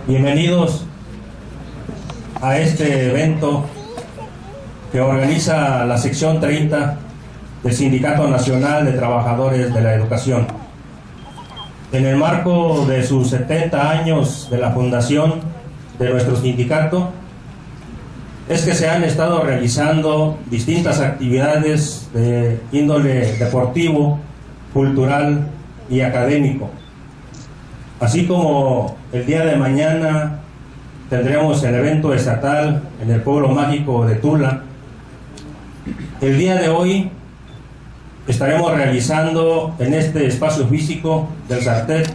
Bienvenidos a este evento que organiza la sección 30 del Sindicato Nacional de Trabajadores de la Educación. En el marco de sus 70 años de la fundación de nuestro sindicato, es que se han estado realizando distintas actividades de índole deportivo, cultural y académico. Así como el día de mañana tendremos el evento estatal en el pueblo mágico de Tula, el día de hoy estaremos realizando en este espacio físico del Sartet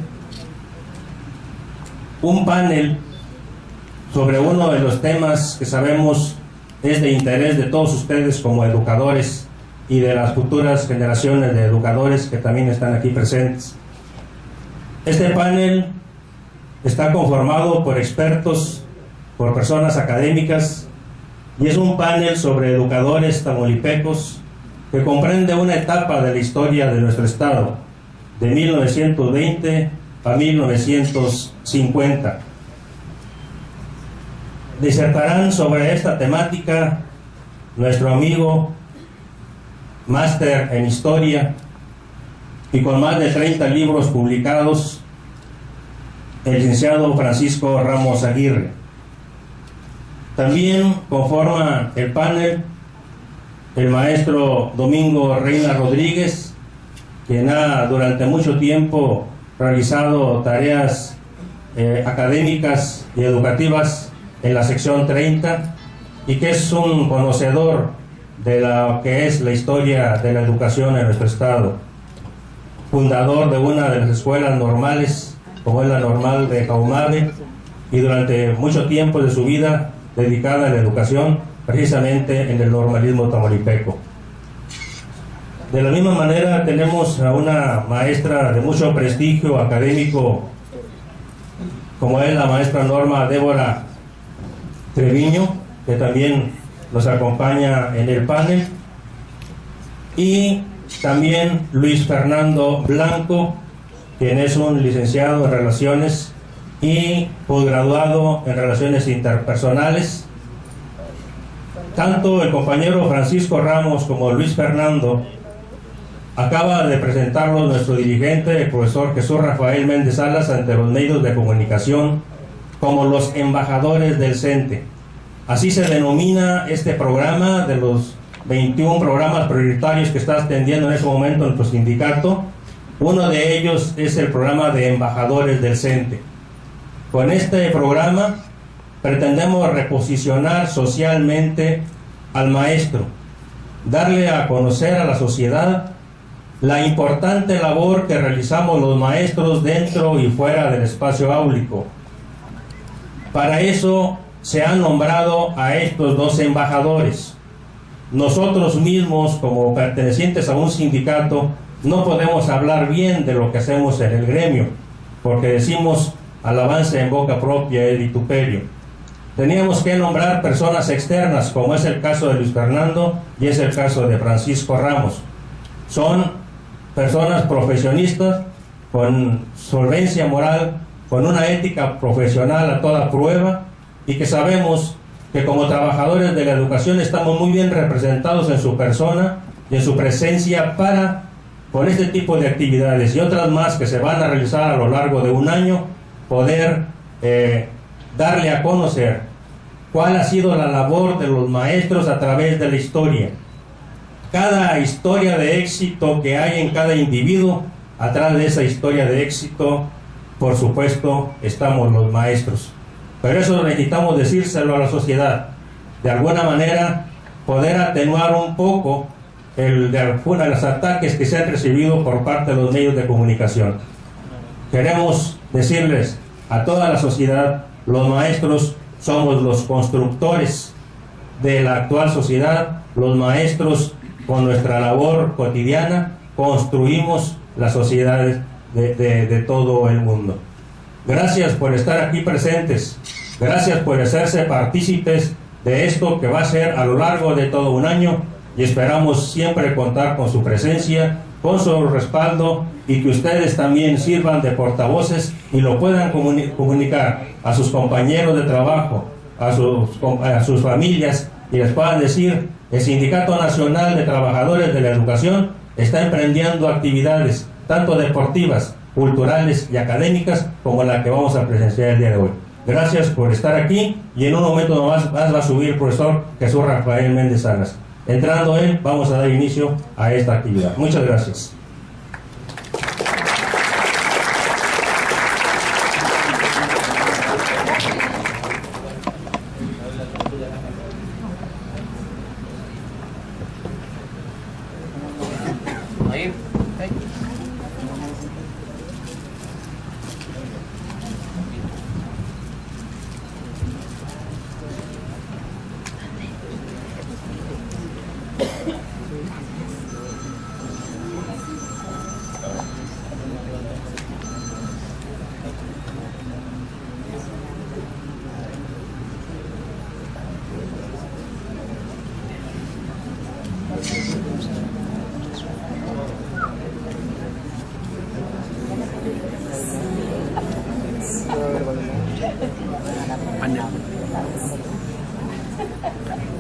un panel sobre uno de los temas que sabemos es de interés de todos ustedes como educadores y de las futuras generaciones de educadores que también están aquí presentes. Este panel está conformado por expertos, por personas académicas, y es un panel sobre educadores tamaulipecos que comprende una etapa de la historia de nuestro estado, de 1920 a 1950. Disertarán sobre esta temática nuestro amigo, máster en historia y con más de 30 libros publicados, el licenciado Francisco Ramos Aguirre. También conforman el panel el maestro Domingo Reina Rodríguez, quien ha durante mucho tiempo realizado tareas académicas y educativas en la sección 30 y que es un conocedor de lo que es la historia de la educación en nuestro estado, fundador de una de las escuelas normales como es la normal de Caumave, y durante mucho tiempo de su vida dedicada a la educación precisamente en el normalismo tamaulipeco. De la misma manera tenemos a una maestra de mucho prestigio académico como es la maestra Norma Débora Treviño, que también nos acompaña en el panel, y también Luis Fernando Blanco, quien es un licenciado en Relaciones y posgraduado en Relaciones Interpersonales. Tanto el compañero Francisco Ramos como Luis Fernando acaba de presentarlo nuestro dirigente, el profesor Jesús Rafael Méndez Salas, ante los medios de comunicación como los embajadores del CENTE. Así se denomina este programa de los 21 programas prioritarios que está atendiendo en ese momento nuestro sindicato. Uno de ellos es el programa de embajadores del CENTE. Con este programa pretendemos reposicionar socialmente al maestro, darle a conocer a la sociedad la importante labor que realizamos los maestros dentro y fuera del espacio áulico. Para eso se han nombrado a estos dos embajadores. Nosotros mismos, como pertenecientes a un sindicato, no podemos hablar bien de lo que hacemos en el gremio, porque decimos alabanza en boca propia es vituperio. Teníamos que nombrar personas externas, como es el caso de Luis Fernando y es el caso de Francisco Ramos. Son personas profesionistas, con solvencia moral, con una ética profesional a toda prueba, y que sabemos que como trabajadores de la educación estamos muy bien representados en su persona y en su presencia para, con este tipo de actividades y otras más que se van a realizar a lo largo de un año, poder darle a conocer cuál ha sido la labor de los maestros a través de la historia. Cada historia de éxito que hay en cada individuo, atrás de esa historia de éxito, por supuesto, estamos los maestros. Pero eso necesitamos decírselo a la sociedad. De alguna manera, poder atenuar un poco de los ataques que se han recibido por parte de los medios de comunicación. Queremos decirles a toda la sociedad, los maestros somos los constructores de la actual sociedad. Los maestros, con nuestra labor cotidiana, construimos las sociedades de todo el mundo. Gracias por estar aquí presentes, gracias por hacerse partícipes de esto que va a ser a lo largo de todo un año, y esperamos siempre contar con su presencia con su respaldo, y que ustedes también sirvan de portavoces y lo puedan comunicar a sus compañeros de trabajo, a sus familias, y les puedan decir: el Sindicato Nacional de Trabajadores de la Educación está emprendiendo actividades tanto deportivas, culturales y académicas como la que vamos a presenciar el día de hoy. Gracias por estar aquí, y en un momento más va a subir el profesor Jesús Rafael Méndez Salas. Entrando él, vamos a dar inicio a esta actividad. Muchas gracias.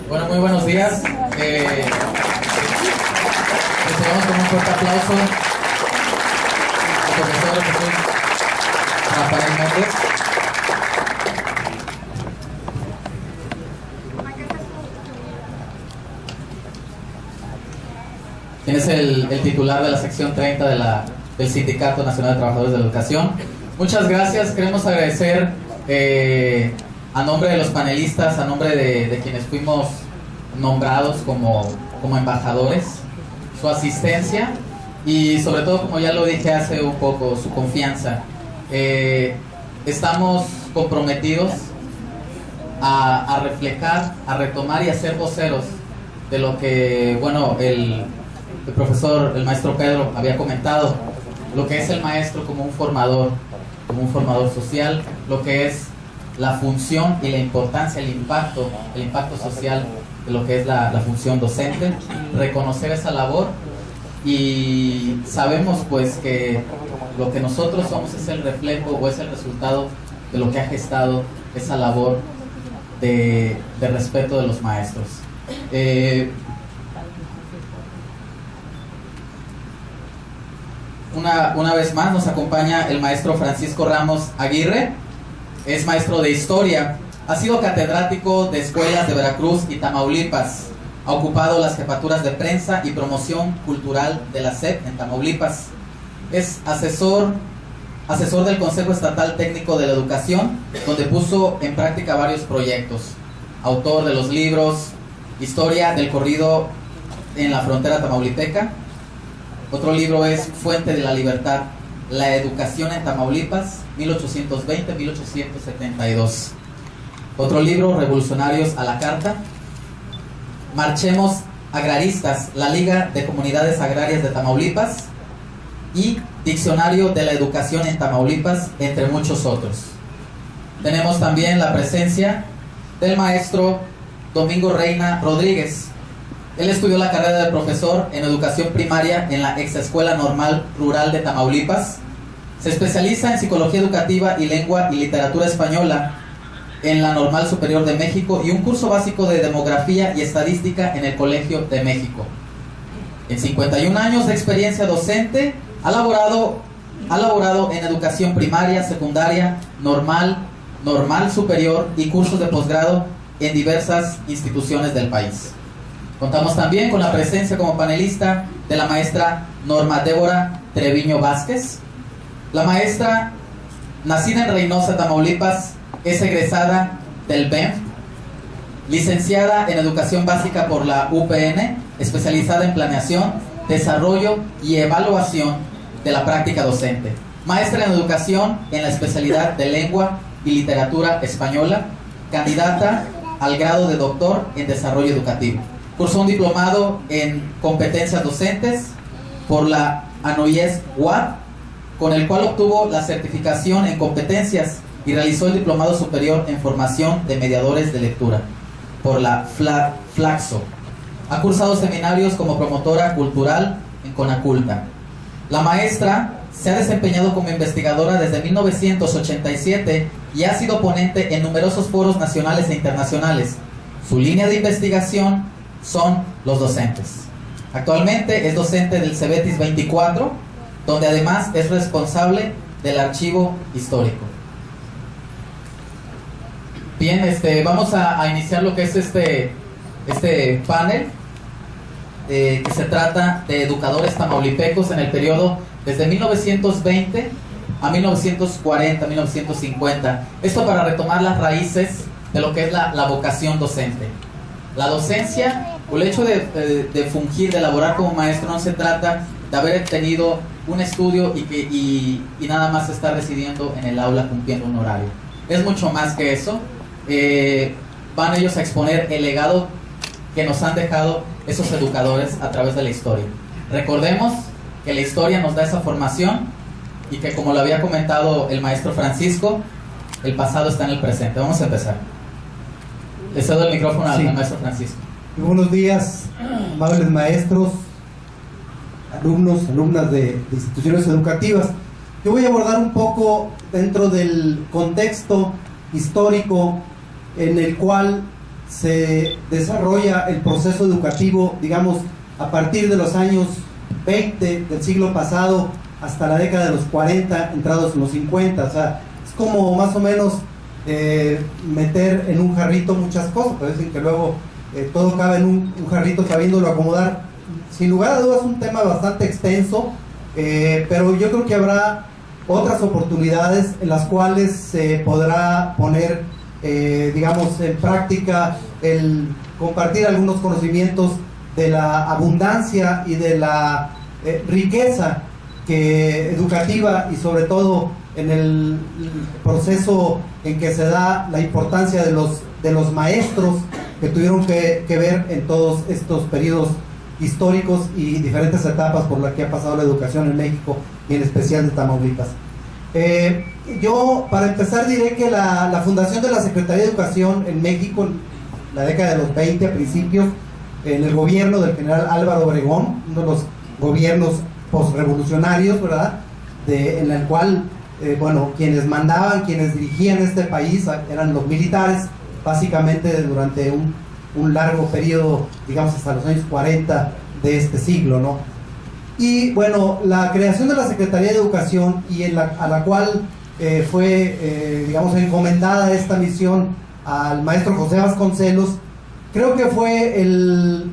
Bueno, muy buenos días. Recibamos con un fuerte aplauso al profesor Jesús Rafael Méndez. Quien es el titular de la sección 30 del Sindicato Nacional de Trabajadores de la Educación. Muchas gracias. Queremos agradecer a nombre de los panelistas, a nombre de quienes fuimos nombrados como embajadores, su asistencia y sobre todo, como ya lo dije hace un poco, su confianza. Estamos comprometidos a reflejar, a retomar y a ser voceros de lo que, bueno, el maestro Pedro había comentado, lo que es el maestro como un formador social, lo que es la función y la importancia, el impacto social de lo que es la función docente, reconocer esa labor, y sabemos pues que lo que nosotros somos es el reflejo o es el resultado de lo que ha gestado esa labor de respeto de los maestros. Una vez más nos acompaña el maestro Francisco Ramos Aguirre. Es maestro de historia, ha sido catedrático de escuelas de Veracruz y Tamaulipas, ha ocupado las jefaturas de prensa y promoción cultural de la SEP en Tamaulipas, es asesor del Consejo Estatal Técnico de la Educación, donde puso en práctica varios proyectos, autor de los libros Historia del Corrido en la Frontera Tamaulipeca. Otro libro es Fuente de la Libertad, la educación en Tamaulipas, 1820-1872. Otro libro, Revolucionarios a la Carta. Marchemos Agraristas, la Liga de Comunidades Agrarias de Tamaulipas. Y Diccionario de la Educación en Tamaulipas, entre muchos otros. Tenemos también la presencia del maestro Domingo Reina Rodríguez. Él estudió la carrera de profesor en educación primaria en la ex Escuela Normal Rural de Tamaulipas. Se especializa en psicología educativa y lengua y literatura española en la Normal Superior de México y un curso básico de demografía y estadística en el Colegio de México. En 51 años de experiencia docente, ha laborado en educación primaria, secundaria, normal superior y cursos de posgrado en diversas instituciones del país. Contamos también con la presencia como panelista de la maestra Norma Débora Treviño Vázquez. La maestra, nacida en Reynosa, Tamaulipas, es egresada del BENF, licenciada en Educación Básica por la UPN, especializada en Planeación, Desarrollo y Evaluación de la Práctica Docente. Maestra en Educación en la especialidad de Lengua y Literatura Española, candidata al grado de Doctor en Desarrollo Educativo. Cursó un diplomado en Competencias Docentes por la ANOIES UAD, con el cual obtuvo la certificación en competencias y realizó el diplomado superior en formación de mediadores de lectura por la FLACSO. Ha cursado seminarios como promotora cultural en Conaculta. La maestra se ha desempeñado como investigadora desde 1987 y ha sido ponente en numerosos foros nacionales e internacionales. Su línea de investigación son los docentes. Actualmente es docente del CEBETIS 24, donde además es responsable del archivo histórico. Bien, vamos a iniciar lo que es este panel, que se trata de educadores tamaulipecos en el periodo desde 1920 a 1940, 1950. Esto para retomar las raíces de lo que es la vocación docente. La docencia, o el hecho de fungir, de elaborar como maestro, no se trata de haber tenido un estudio y nada más estar residiendo en el aula cumpliendo un horario. Es mucho más que eso. Van ellos a exponer el legado que nos han dejado esos educadores a través de la historia. Recordemos que la historia nos da esa formación y que, como lo había comentado el maestro Francisco, el pasado está en el presente. Vamos a empezar. Le cedo el micrófono al maestro Francisco. Muy buenos días, amables maestros, alumnos, alumnas de instituciones educativas. Yo voy a abordar un poco dentro del contexto histórico en el cual se desarrolla el proceso educativo, digamos, a partir de los años 20 del siglo pasado hasta la década de los 40, entrados en los 50. O sea, es como más o menos meter en un jarrito muchas cosas, pero dicen que luego todo cabe en un jarrito sabiéndolo acomodar. Sin lugar a dudas es un tema bastante extenso, pero yo creo que habrá otras oportunidades en las cuales se podrá poner, digamos, en práctica el compartir algunos conocimientos de la abundancia y de la riqueza educativa, y sobre todo en el proceso en que se da la importancia de los maestros que tuvieron que ver en todos estos periodos históricos y diferentes etapas por las que ha pasado la educación en México y en especial de Tamaulipas. Yo, para empezar, diré que la fundación de la Secretaría de Educación en México, en la década de los 20 a principios, en el gobierno del general Álvaro Obregón, uno de los gobiernos posrevolucionarios, ¿verdad?, en el cual, quienes mandaban, quienes dirigían este país eran los militares, básicamente durante un largo periodo, digamos hasta los años 40 de este siglo, ¿no? Y bueno, la creación de la Secretaría de Educación, y a la cual fue, digamos, encomendada esta misión al maestro José Vasconcelos, creo que fue el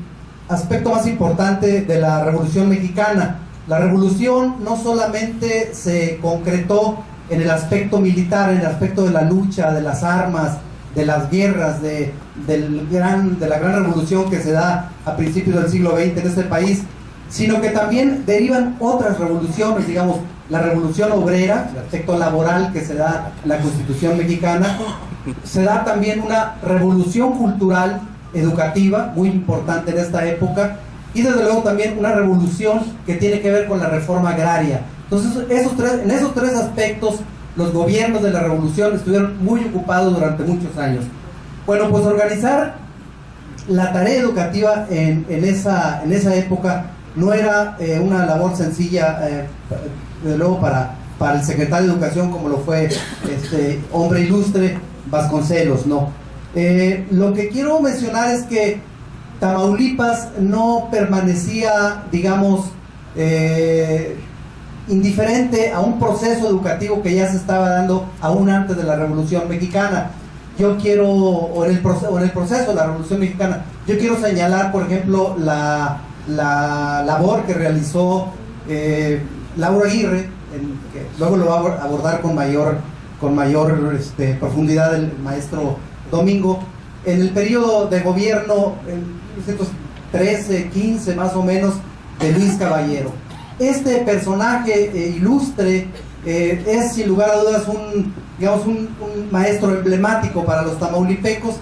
aspecto más importante de la Revolución Mexicana. La revolución no solamente se concretó en el aspecto militar, en el aspecto de la lucha, de las armas, de las guerras, de la gran revolución que se da a principios del siglo XX en este país, sino que también derivan otras revoluciones, digamos, la revolución obrera, el aspecto laboral que se da en la Constitución mexicana. Se da también una revolución cultural, educativa, muy importante en esta época, y desde luego también una revolución que tiene que ver con la reforma agraria. Entonces, en esos tres aspectos, los gobiernos de la revolución estuvieron muy ocupados durante muchos años. Bueno, pues organizar la tarea educativa en esa época no era una labor sencilla, desde luego para el secretario de Educación, como lo fue este hombre ilustre, Vasconcelos, ¿no? Lo que quiero mencionar es que Tamaulipas no permanecía, digamos, indiferente a un proceso educativo que ya se estaba dando aún antes de la Revolución Mexicana. O en el proceso de la Revolución Mexicana, yo quiero señalar, por ejemplo, la labor que realizó Lauro Aguirre, que luego lo va a abordar con mayor profundidad el maestro Domingo, en el periodo de gobierno, en 1913-15 más o menos, de Luis Caballero. Este personaje ilustre es sin lugar a dudas un maestro emblemático para los tamaulipecos,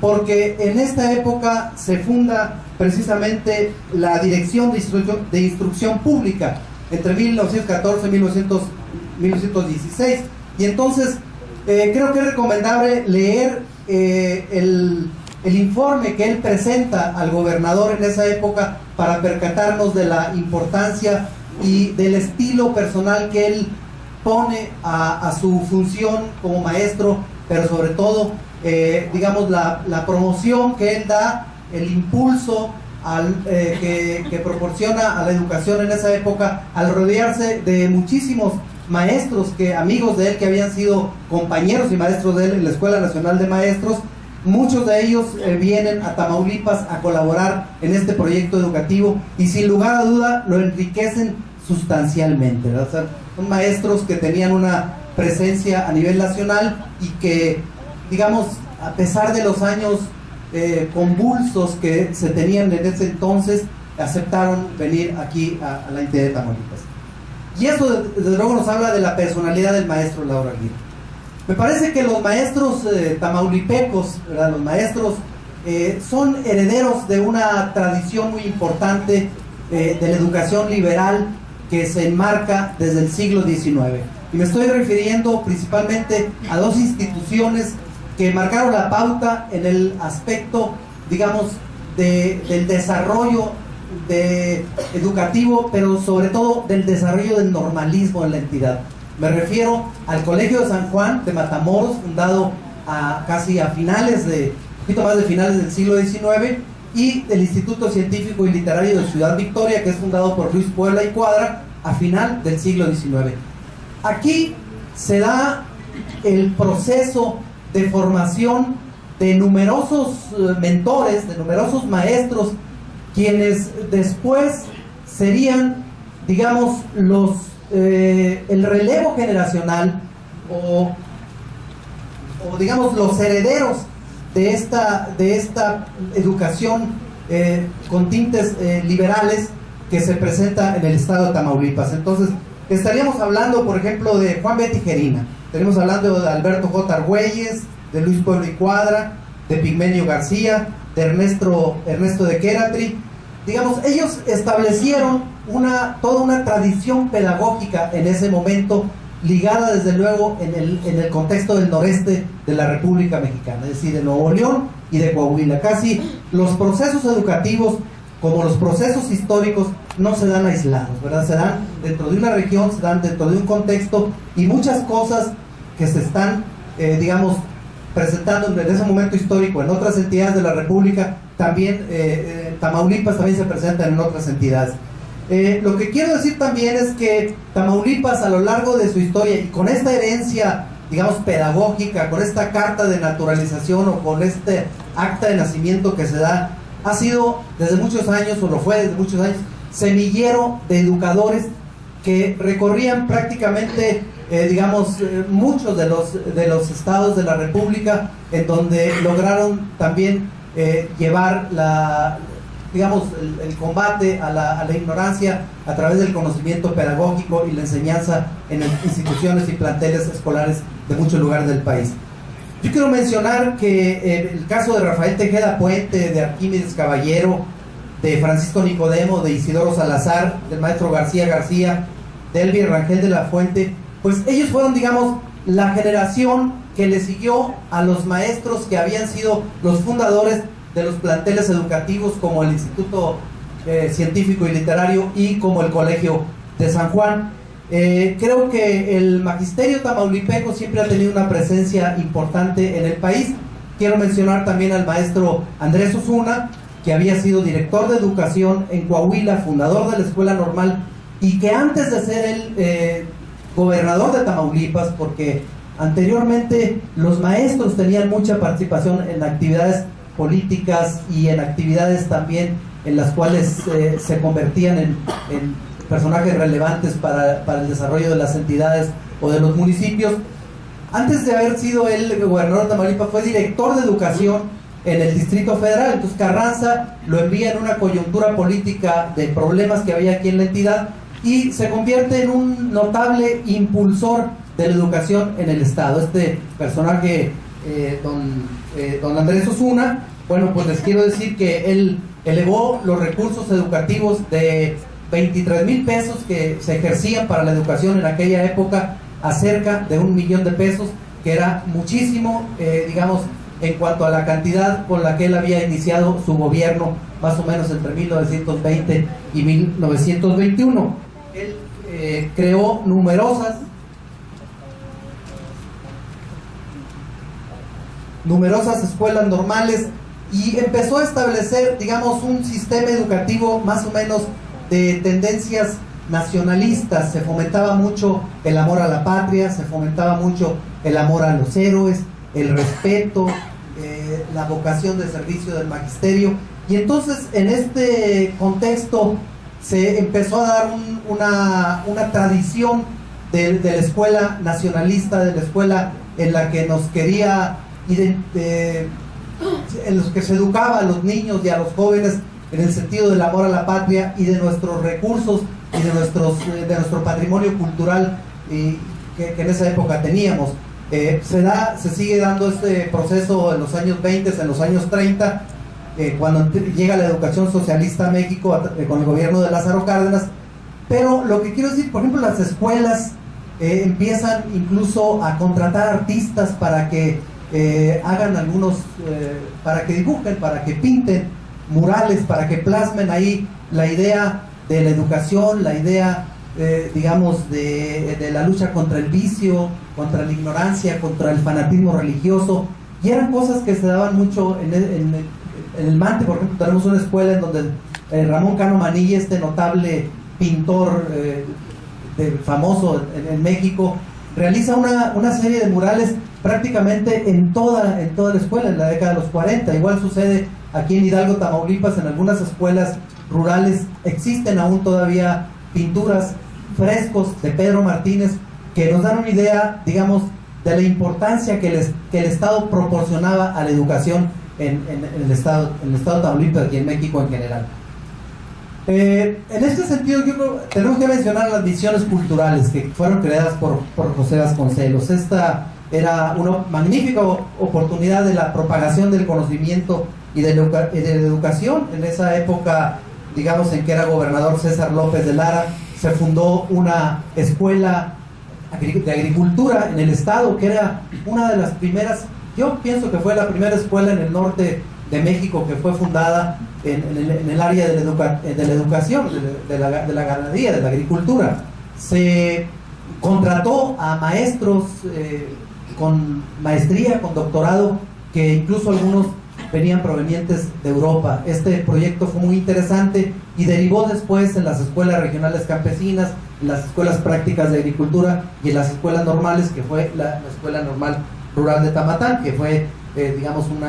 porque en esta época se funda precisamente la Dirección de Instrucción Pública entre 1914 y 1916, y entonces creo que es recomendable leer el informe que él presenta al gobernador en esa época para percatarnos de la importancia y del estilo personal que él pone a su función como maestro, pero sobre todo, digamos, la promoción que él da, el impulso que proporciona a la educación en esa época, al rodearse de muchísimos maestros, amigos de él, que habían sido compañeros y maestros de él en la Escuela Nacional de Maestros. Muchos de ellos vienen a Tamaulipas a colaborar en este proyecto educativo y sin lugar a duda lo enriquecen sustancialmente, ¿verdad? O sea, son maestros que tenían una presencia a nivel nacional y que, digamos, a pesar de los años convulsos que se tenían en ese entonces, aceptaron venir aquí a la entidad de Tamaulipas. Y eso desde luego nos habla de la personalidad del maestro Lauro Aguirre. Me parece que los maestros tamaulipecos, ¿verdad? Los maestros son herederos de una tradición muy importante de la educación liberal que se enmarca desde el siglo XIX. Y me estoy refiriendo principalmente a dos instituciones que marcaron la pauta en el aspecto, digamos, del desarrollo educativo, pero sobre todo del desarrollo del normalismo en la entidad. Me refiero al Colegio de San Juan de Matamoros, fundado casi a poquito más de finales del siglo XIX, y el Instituto Científico y Literario de Ciudad Victoria, que es fundado por Luis Puebla y Cuadra a final del siglo XIX. Aquí se da el proceso de formación de numerosos mentores, de numerosos maestros, quienes después serían, digamos, el relevo generacional o digamos los herederos de esta educación con tintes liberales que se presenta en el estado de Tamaulipas. Entonces estaríamos hablando, por ejemplo, de Juan B. Tijerina, estaríamos hablando de Alberto J. Argüelles, de Luis Puebla y Cuadra, de Pigmenio García, de Ernesto de Quératri. Digamos, ellos establecieron toda una tradición pedagógica en ese momento, ligada desde luego en el contexto del noreste de la República Mexicana, es decir, de Nuevo León y de Coahuila. Casi los procesos educativos, como los procesos históricos, no se dan aislados, ¿verdad? Se dan dentro de una región, se dan dentro de un contexto, y muchas cosas que se están, digamos, presentando en ese momento histórico en otras entidades de la República, también Tamaulipas también se presenta en otras entidades. Lo que quiero decir también es que Tamaulipas, a lo largo de su historia, y con esta herencia, digamos, pedagógica, con esta carta de naturalización o con este acta de nacimiento que se da, ha sido desde muchos años, o lo fue desde muchos años, semillero de educadores que recorrían prácticamente, digamos, muchos de los estados de la República, en donde lograron también llevar digamos, el combate a la ignorancia a través del conocimiento pedagógico y la enseñanza en instituciones y planteles escolares de muchos lugares del país. Yo quiero mencionar que el caso de Rafael Tejeda Puente, de Arquímedes Caballero, de Francisco Nicodemo, de Isidoro Salazar, del maestro García, de Elvia Rangel de la Fuente, pues ellos fueron, digamos, la generación que le siguió a los maestros que habían sido los fundadores de los planteles educativos, como el Instituto Científico y Literario y como el Colegio de San Juan. Creo que el magisterio tamaulipeco siempre ha tenido una presencia importante en el país. Quiero mencionar también al maestro Andrés Osuna, que había sido director de educación en Coahuila, fundador de la Escuela Normal, y que antes de ser el gobernador de Tamaulipas, porque anteriormente los maestros tenían mucha participación en actividades políticas y en actividades también en las cuales se convertían en personajes relevantes para el desarrollo de las entidades o de los municipios. Antes de haber sido el gobernador de Tamaulipas, fue director de educación en el Distrito Federal. Entonces Carranza lo envía en una coyuntura política de problemas que había aquí en la entidad y se convierte en un notable impulsor de la educación en el estado. Este personaje, don Andrés Osuna, bueno, pues les quiero decir que él elevó los recursos educativos de 23,000 pesos que se ejercían para la educación en aquella época a cerca de 1 millón de pesos, que era muchísimo, digamos, en cuanto a la cantidad con la que él había iniciado su gobierno, más o menos entre 1920 y 1921. Él creó numerosas escuelas normales y empezó a establecer, digamos, un sistema educativo más o menos de tendencias nacionalistas. Se fomentaba mucho el amor a la patria, se fomentaba mucho el amor a los héroes, el respeto, la vocación de servicio del magisterio. Y entonces, en este contexto, se empezó a dar una tradición de la escuela nacionalista, de la escuela en la que nos quería, en los que se educaba a los niños y a los jóvenes en el sentido del amor a la patria y de nuestros recursos y de nuestro patrimonio cultural que en esa época teníamos. Se sigue dando este proceso en los años 20, en los años 30, cuando llega la educación socialista a México con el gobierno de Lázaro Cárdenas. Pero lo que quiero decir, por ejemplo, las escuelas empiezan incluso a contratar artistas para que hagan para que dibujen, para que pinten murales, para que plasmen ahí la idea de la educación, la idea, digamos, de la lucha contra el vicio, contra la ignorancia, contra el fanatismo religioso. Y eran cosas que se daban mucho en el Mante. Por ejemplo, tenemos una escuela en donde Ramón Cano Manilla, este notable pintor famoso en México, realiza una serie de murales prácticamente en toda la escuela en la década de los 40. Igual sucede aquí en Hidalgo, Tamaulipas. En algunas escuelas rurales existen aún todavía pinturas, frescos de Pedro Martínez, que nos dan una idea, digamos, de la importancia que el Estado proporcionaba a la educación en el estado de Tamaulipas y en México en general. En este sentido, yo creo, tenemos que mencionar las misiones culturales que fueron creadas por José Vasconcelos. Esta era una magnífica oportunidad de la propagación del conocimiento y de la educación. En esa época, digamos, en que era gobernador César López de Lara, se fundó una escuela de agricultura en el estado, que era una de las primeras, yo pienso que fue la primera escuela en el norte de México que fue fundada en el área de la educación, de la ganadería, de la agricultura. Se contrató a maestros con maestría, con doctorado, que incluso algunos venían provenientes de Europa. Este proyecto fue muy interesante y derivó después en las escuelas regionales campesinas, en las escuelas prácticas de agricultura y en las escuelas normales, que fue la Escuela Normal Rural de Tamatán, que fue, digamos, un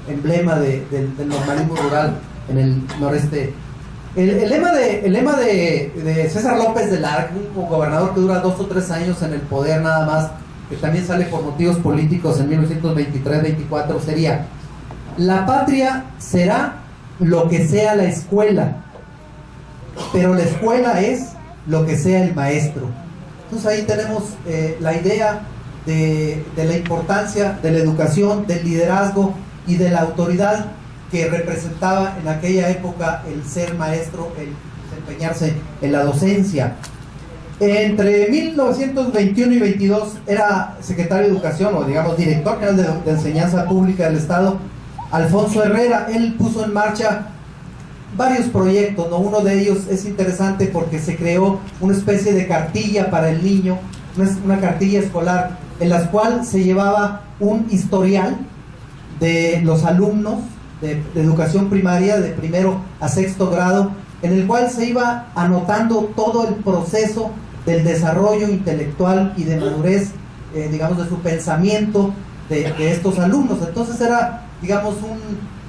emblema del normalismo rural en el noreste. El lema de César López de Lara, un gobernador que dura 2 o 3 años en el poder nada más, que también sale por motivos políticos en 1923-24, sería: la patria será lo que sea la escuela, pero la escuela es lo que sea el maestro. Entonces ahí tenemos la idea de la importancia de la educación, del liderazgo y de la autoridad que representaba en aquella época el ser maestro, el desempeñarse en la docencia. Entre 1921 y 22 era secretario de Educación, o digamos director general de Enseñanza Pública del Estado, Alfonso Herrera. Él puso en marcha varios proyectos, ¿no? Uno de ellos es interesante porque se creó una especie de cartilla para el niño, una cartilla escolar, en la cual se llevaba un historial de los alumnos de educación primaria, de primero a sexto grado, en el cual se iba anotando todo el proceso del desarrollo intelectual y de madurez, digamos, de su pensamiento de estos alumnos. Entonces era, digamos,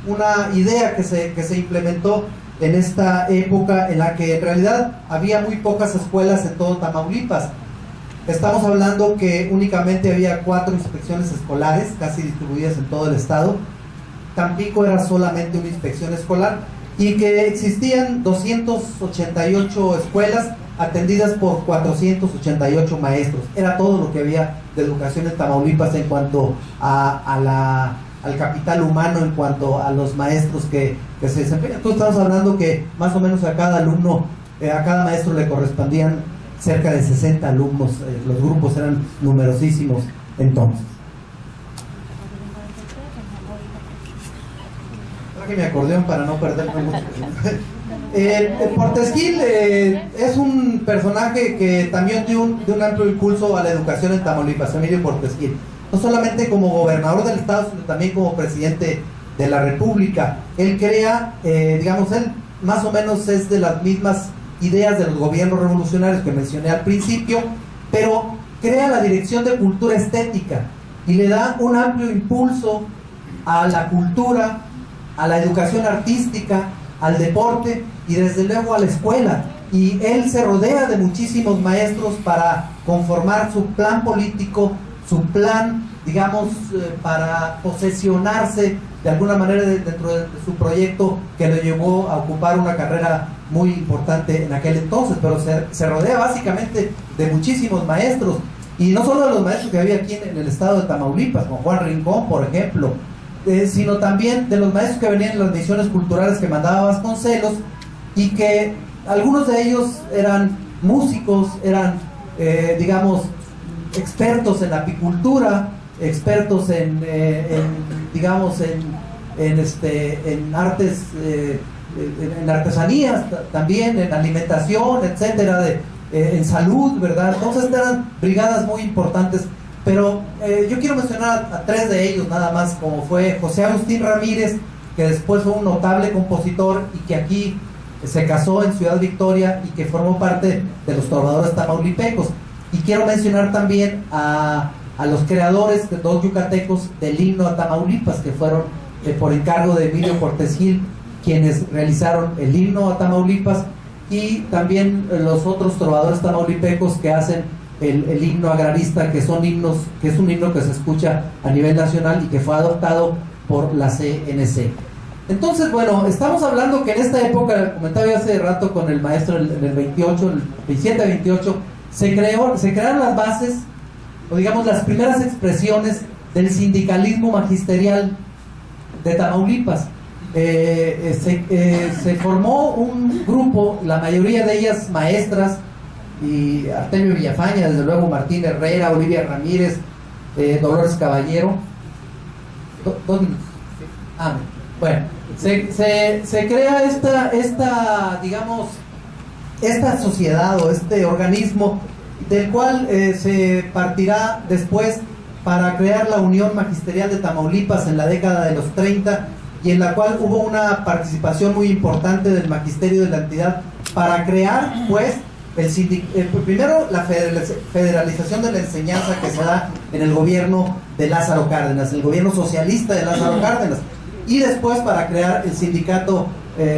una idea que se implementó en esta época, en la que en realidad había muy pocas escuelas en todo Tamaulipas. Estamos hablando que únicamente había 4 inspecciones escolares, casi distribuidas en todo el estado. Tampico era solamente una inspección escolar, y que existían 288 escuelas atendidas por 488 maestros. Era todo lo que había de educación en Tamaulipas en cuanto al capital humano, en cuanto a los maestros que se desempeñan. Entonces estamos hablando que más o menos a cada alumno, a cada maestro le correspondían cerca de 60 alumnos. Los grupos eran numerosísimos entonces. traje mi acordeón para no perderme mucho. Portes Gil es un personaje que también dio un amplio impulso a la educación en Tamaulipas, Emilio Portes Gil. No solamente como gobernador del estado, sino también como presidente de la República. Él crea, digamos, él más o menos es de las mismas ideas de los gobiernos revolucionarios que mencioné al principio, pero crea la Dirección de Cultura Estética y le da un amplio impulso a la cultura, a la educación artística, al deporte y desde luego a la escuela. Y él se rodea de muchísimos maestros para conformar su plan político, su plan, digamos, para posesionarse de alguna manera dentro de su proyecto, que lo llevó a ocupar una carrera muy importante en aquel entonces. Pero se rodea básicamente de muchísimos maestros, y no solo de los maestros que había aquí en el estado de Tamaulipas, como Juan Rincón, por ejemplo, sino también de los maestros que venían en las misiones culturales que mandaba Vasconcelos, y que algunos de ellos eran músicos, eran, digamos, expertos en apicultura, expertos en artes, en artesanías también, en alimentación, etcétera, en salud, ¿verdad? Entonces eran brigadas muy importantes. Pero yo quiero mencionar a tres de ellos nada más, como fue José Agustín Ramírez, que después fue un notable compositor y que aquí se casó en Ciudad Victoria y que formó parte de los trovadores tamaulipecos. Y quiero mencionar también a los creadores, de dos yucatecos, del himno a Tamaulipas, que fueron por encargo de Emilio Portes Gil quienes realizaron el himno a Tamaulipas, y también los otros trovadores tamaulipecos que hacen el himno agrarista, que es un himno que se escucha a nivel nacional y que fue adoptado por la CNC. Entonces, bueno, estamos hablando que en esta época, comentaba yo hace rato con el maestro, en el 28, el 27-28, se crearon las bases, o digamos las primeras expresiones del sindicalismo magisterial de Tamaulipas. Se formó un grupo, la mayoría de ellas maestras, y Artemio Villafaña, desde luego Martín Herrera, Olivia Ramírez, Dolores Caballero. Bueno, se crea esta sociedad o este organismo, del cual se partirá después para crear la Unión Magisterial de Tamaulipas en la década de los 30, y en la cual hubo una participación muy importante del magisterio de la entidad para crear, pues, primero la federalización de la enseñanza que se da en el gobierno de Lázaro Cárdenas, el gobierno socialista de Lázaro Cárdenas, y después para crear el Sindicato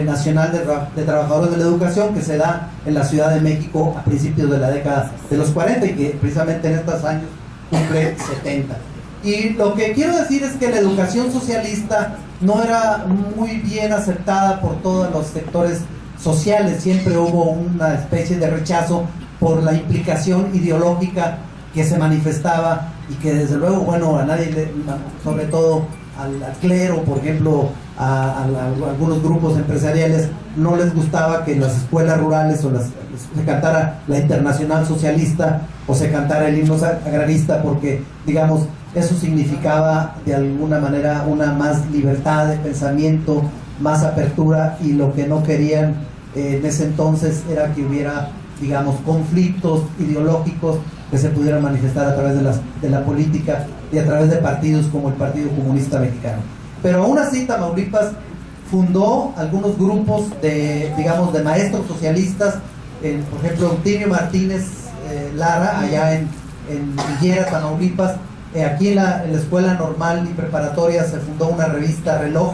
Nacional de Trabajadores de la Educación, que se da en la Ciudad de México a principios de la década de los 40 y que precisamente en estos años cumple 70. Y lo que quiero decir es que la educación socialista no era muy bien aceptada por todos los sectores sociales. Siempre hubo una especie de rechazo por la implicación ideológica que se manifestaba, y que desde luego, bueno, a nadie, sobre todo al clero, por ejemplo, a algunos grupos empresariales, no les gustaba que en las escuelas rurales se cantara la Internacional Socialista o se cantara el himno agrarista, porque, digamos, eso significaba de alguna manera una más libertad de pensamiento, más apertura, y lo que no querían en ese entonces era que hubiera, digamos, conflictos ideológicos que se pudieran manifestar a través de la política y a través de partidos como el Partido Comunista Mexicano. Pero aún así Tamaulipas fundó algunos grupos de maestros socialistas, por ejemplo Eutimio Martínez Lara, allá en Villera, Tamaulipas. Aquí en la Escuela Normal y Preparatoria se fundó una revista Reloj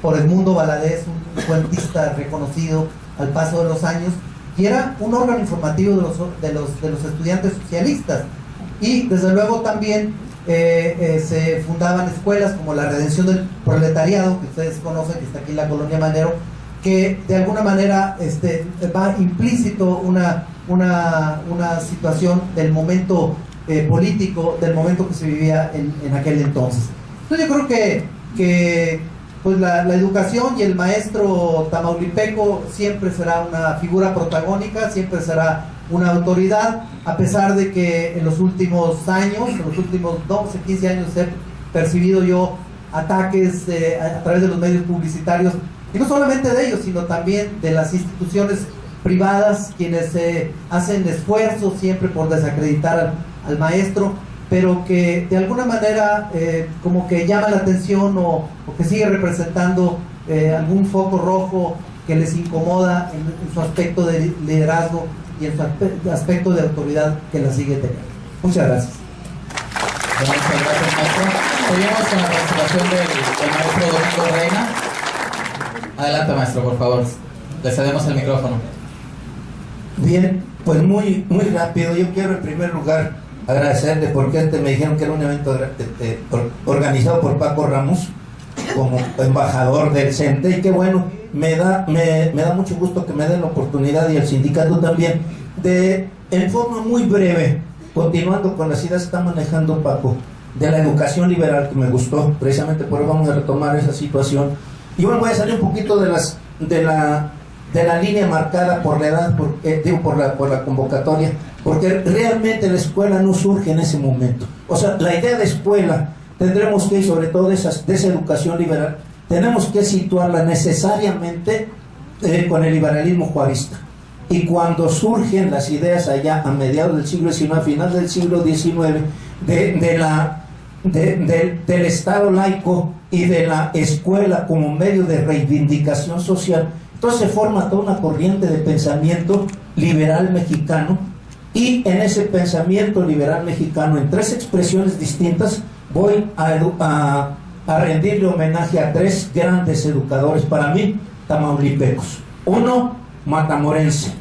por Edmundo Valadez, un cuentista reconocido al paso de los años, y era un órgano informativo de los estudiantes socialistas. Y desde luego también se fundaban escuelas como la Redención del Proletariado, que ustedes conocen, que está aquí en la Colonia Madero, que de alguna manera va implícito una situación del momento político, del momento que se vivía en aquel entonces. Entonces yo creo que pues la educación y el maestro tamaulipeco siempre será una figura protagónica, siempre será una autoridad, a pesar de que en los últimos años, en los últimos 12, 15 años he percibido yo ataques a través de los medios publicitarios, y no solamente de ellos, sino también de las instituciones privadas, quienes hacen esfuerzos siempre por desacreditar al maestro, pero que de alguna manera como que llama la atención o que sigue representando algún foco rojo que les incomoda en su aspecto de liderazgo y en su aspecto de autoridad que la sigue teniendo. Muchas gracias. Muchas gracias, maestro. Seguimos con la presentación del maestro Domingo Reina. Adelante, maestro, por favor. Le cedemos el micrófono. Bien, pues muy rápido. Yo quiero en primer lugar agradecerle porque me dijeron que era un evento organizado por Paco Ramos como embajador del CENTE, y que bueno, me da mucho gusto que me den la oportunidad, y el sindicato también, de en forma muy breve, continuando con las ideas que está manejando Paco de la educación liberal, que me gustó, precisamente por eso vamos a retomar esa situación. Y bueno, voy a salir un poquito de la línea marcada por la edad, por la convocatoria, porque realmente la escuela no surge en ese momento. O sea, la idea de escuela tendremos que, sobre todo de esa educación liberal, tenemos que situarla necesariamente con el liberalismo juarista. Y cuando surgen las ideas allá a mediados del siglo XIX, a final del siglo XIX, del Estado laico y de la escuela como medio de reivindicación social, entonces se forma toda una corriente de pensamiento liberal mexicano, y en ese pensamiento liberal mexicano, en tres expresiones distintas, voy a rendirle homenaje a tres grandes educadores para mí, tamaulipecos. Uno, matamorense,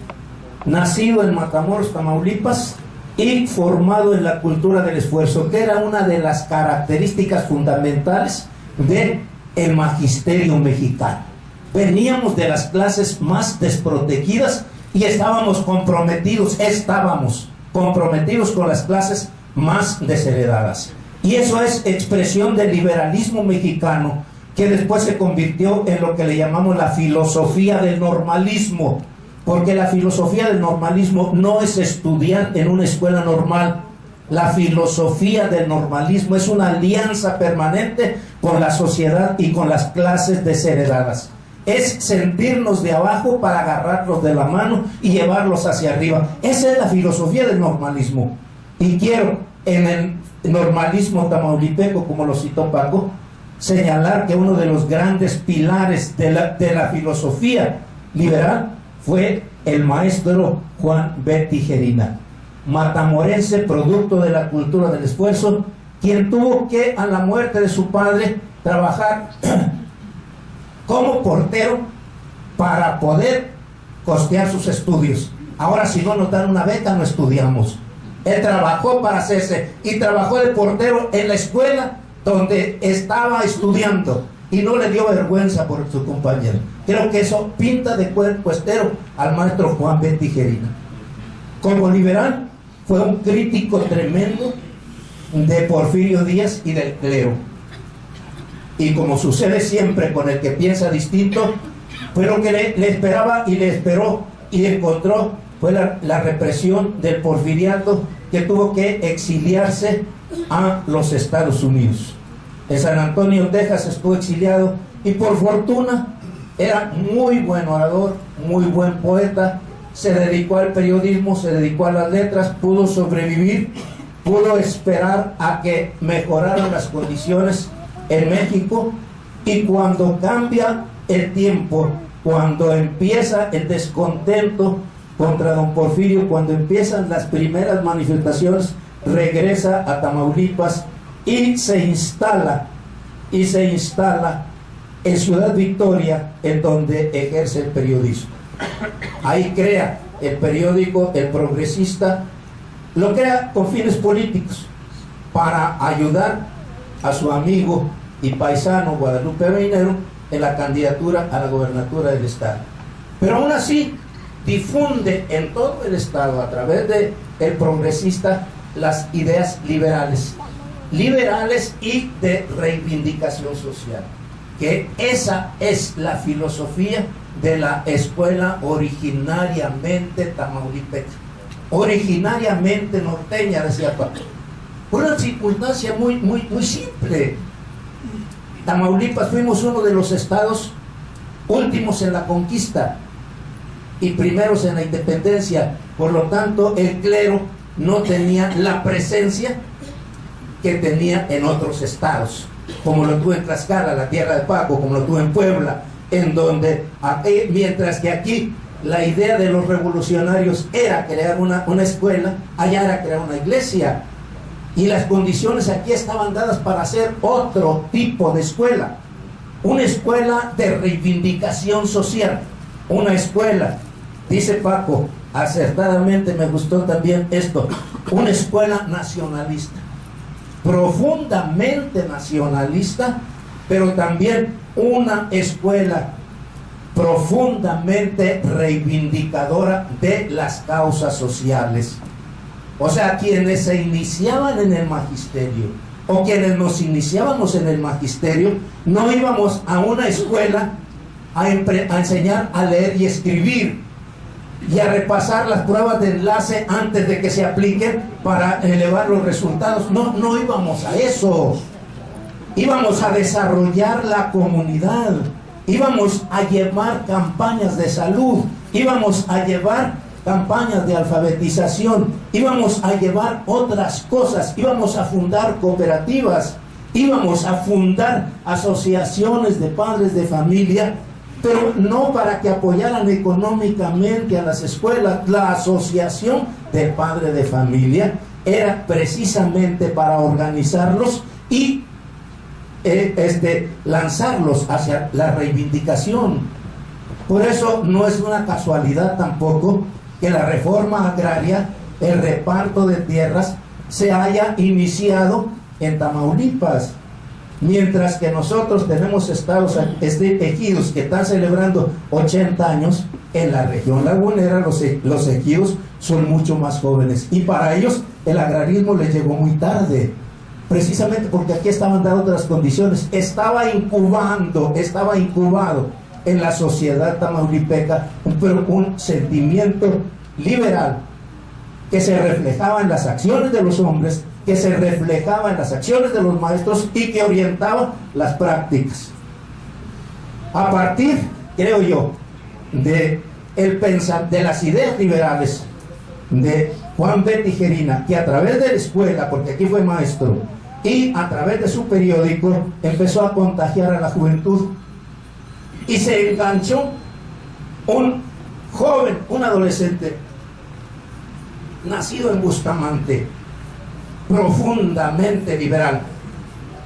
nacido en Matamoros, Tamaulipas, y formado en la cultura del esfuerzo, que era una de las características fundamentales del magisterio mexicano. Veníamos de las clases más desprotegidas y estábamos comprometidos con las clases más desheredadas. Y eso es expresión del liberalismo mexicano, que después se convirtió en lo que le llamamos la filosofía del normalismo, porque la filosofía del normalismo no es estudiar en una escuela normal. La filosofía del normalismo es una alianza permanente con la sociedad y con las clases desheredadas. Es sentirnos de abajo para agarrarlos de la mano y llevarlos hacia arriba. Esa es la filosofía del normalismo. Y quiero, en el normalismo tamaulipeco, como lo citó Paco, señalar que uno de los grandes pilares de la filosofía liberal fue el maestro Juan B. Tijerina, matamorense, producto de la cultura del esfuerzo, quien tuvo que, a la muerte de su padre, trabajar como portero para poder costear sus estudios. Ahora, si no nos dan una beca, no estudiamos. Él trabajó para hacerse, y trabajó de portero en la escuela donde estaba estudiando, y no le dio vergüenza por su compañero. Creo que eso pinta de cuestero al maestro Juan B. Tijerina. Como liberal, fue un crítico tremendo de Porfirio Díaz y del clero. Y como sucede siempre con el que piensa distinto, fue lo que le esperaba y le esperó y encontró, fue la represión del porfiriato, que tuvo que exiliarse a los Estados Unidos. En San Antonio, Texas, estuvo exiliado, y por fortuna era muy buen orador, muy buen poeta, se dedicó al periodismo, se dedicó a las letras, pudo sobrevivir, pudo esperar a que mejoraran las condiciones en México, y cuando cambia el tiempo, cuando empieza el descontento contra don Porfirio, cuando empiezan las primeras manifestaciones, regresa a Tamaulipas y se instala en Ciudad Victoria, en donde ejerce el periodismo. Ahí crea el periódico El Progresista, lo crea con fines políticos, para ayudar a su amigo y paisano Guadalupe Beinero en la candidatura a la gobernatura del estado. Pero aún así difunde en todo el estado, a través de El Progresista, las ideas liberales y de reivindicación social, que esa es la filosofía de la escuela originariamente tamaulipeca, originariamente norteña, decía Paco. Una circunstancia muy simple. Tamaulipas fuimos uno de los estados últimos en la conquista y primeros en la independencia. Por lo tanto, el clero no tenía la presencia que tenía en otros estados, como lo tuvo en Tlaxcala, la tierra de Paco, como lo tuvo en Puebla, en donde, mientras que aquí la idea de los revolucionarios era crear una escuela, allá era crear una iglesia, y las condiciones aquí estaban dadas para hacer otro tipo de escuela, una escuela de reivindicación social, una escuela, dice Paco, acertadamente me gustó también esto, una escuela nacionalista, profundamente nacionalista, pero también una escuela profundamente reivindicadora de las causas sociales. O sea, quienes se iniciaban en el magisterio o quienes nos iniciábamos en el magisterio, no íbamos a una escuela a enseñar a leer y escribir y a repasar las pruebas de enlace antes de que se apliquen para elevar los resultados. No íbamos a eso. Íbamos a desarrollar la comunidad, íbamos a llevar campañas de salud, íbamos a llevar campañas de alfabetización, íbamos a llevar otras cosas, íbamos a fundar cooperativas, íbamos a fundar asociaciones de padres de familia, pero no para que apoyaran económicamente a las escuelas. La asociación de padres de familia era precisamente para organizarlos y lanzarlos hacia la reivindicación. Por eso no es una casualidad tampoco que la reforma agraria, el reparto de tierras, se haya iniciado en Tamaulipas, mientras que nosotros tenemos estados, ejidos que están celebrando 80 años. En la región lagunera los ejidos son mucho más jóvenes, y para ellos el agrarismo les llegó muy tarde, precisamente porque aquí estaban dadas otras condiciones. Estaba incubado en la sociedad tamaulipeca un sentimiento liberal que se reflejaba en las acciones de los hombres, que se reflejaba en las acciones de los maestros y que orientaba las prácticas. A partir, creo yo, de las ideas liberales de Juan B. Tijerina, que a través de la escuela, porque aquí fue maestro, y a través de su periódico empezó a contagiar a la juventud, y se enganchó un joven, un adolescente nacido en Bustamante, profundamente liberal,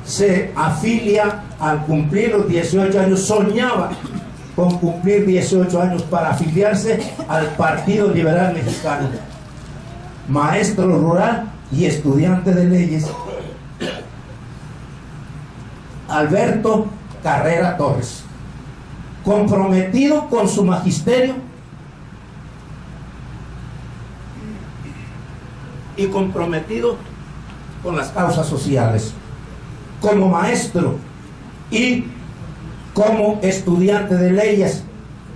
se afilia al cumplir los 18 años, soñaba con cumplir 18 años para afiliarse al Partido Liberal Mexicano, maestro rural y estudiante de leyes. Alberto Carrera Torres, comprometido con su magisterio y comprometido con las causas sociales, como maestro y como estudiante de leyes,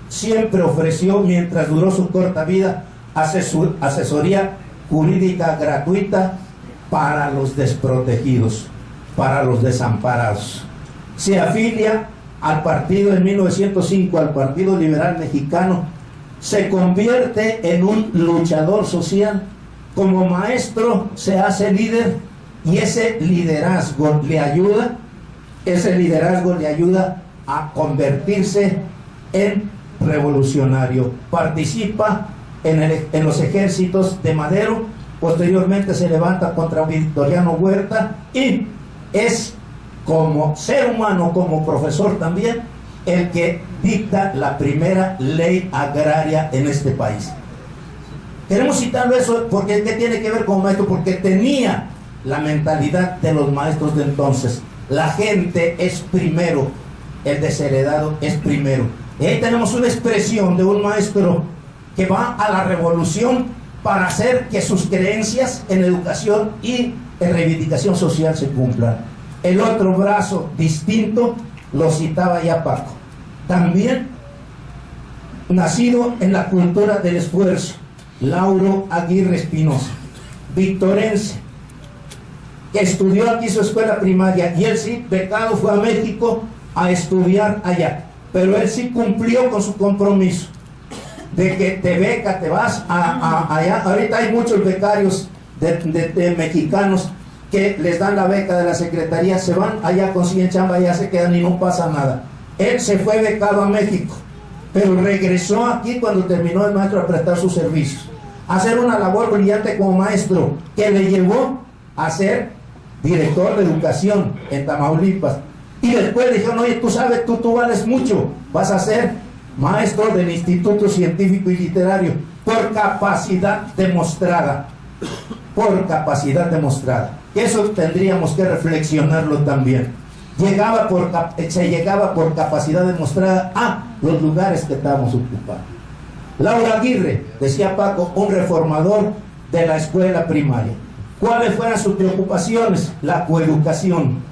siempre ofreció, mientras duró su corta vida, asesoría jurídica gratuita para los desprotegidos, para los desamparados. Se afilia al partido en 1905, al Partido Liberal Mexicano, se convierte en un luchador social. Como maestro se hace líder, y ese liderazgo le ayuda a convertirse en revolucionario. Participa en los ejércitos de Madero, posteriormente se levanta contra Victoriano Huerta, y es, como ser humano, como profesor también, el que dicta la primera ley agraria en este país. Queremos citarlo eso porque ¿qué tiene que ver con maestro? Porque tenía la mentalidad de los maestros de entonces. La gente es primero, el desheredado es primero. Y ahí tenemos una expresión de un maestro que va a la revolución para hacer que sus creencias en educación y en reivindicación social se cumplan. El otro brazo distinto lo citaba ya Paco, también nacido en la cultura del esfuerzo, Lauro Aguirre Espinosa, victorense, que estudió aquí su escuela primaria, y él sí, becado, fue a México a estudiar allá, pero él sí cumplió con su compromiso de que te beca, te vas allá. Ahorita hay muchos becarios de mexicanos que les dan la beca de la secretaría, se van allá, consiguen chamba, allá se quedan y no pasa nada. Él se fue becado a México, pero regresó aquí cuando terminó el maestro a prestar sus servicios, a hacer una labor brillante como maestro, que le llevó a ser director de educación en Tamaulipas. Y después le dijeron, oye, tú sabes, tú vales mucho, vas a ser maestro del Instituto Científico y Literario, por capacidad demostrada, por capacidad demostrada. Eso tendríamos que reflexionarlo también. Se llegaba por capacidad demostrada a los lugares que estábamos ocupando. Laura Aguirre, decía Paco, un reformador de la escuela primaria. ¿Cuáles fueron sus preocupaciones? La coeducación.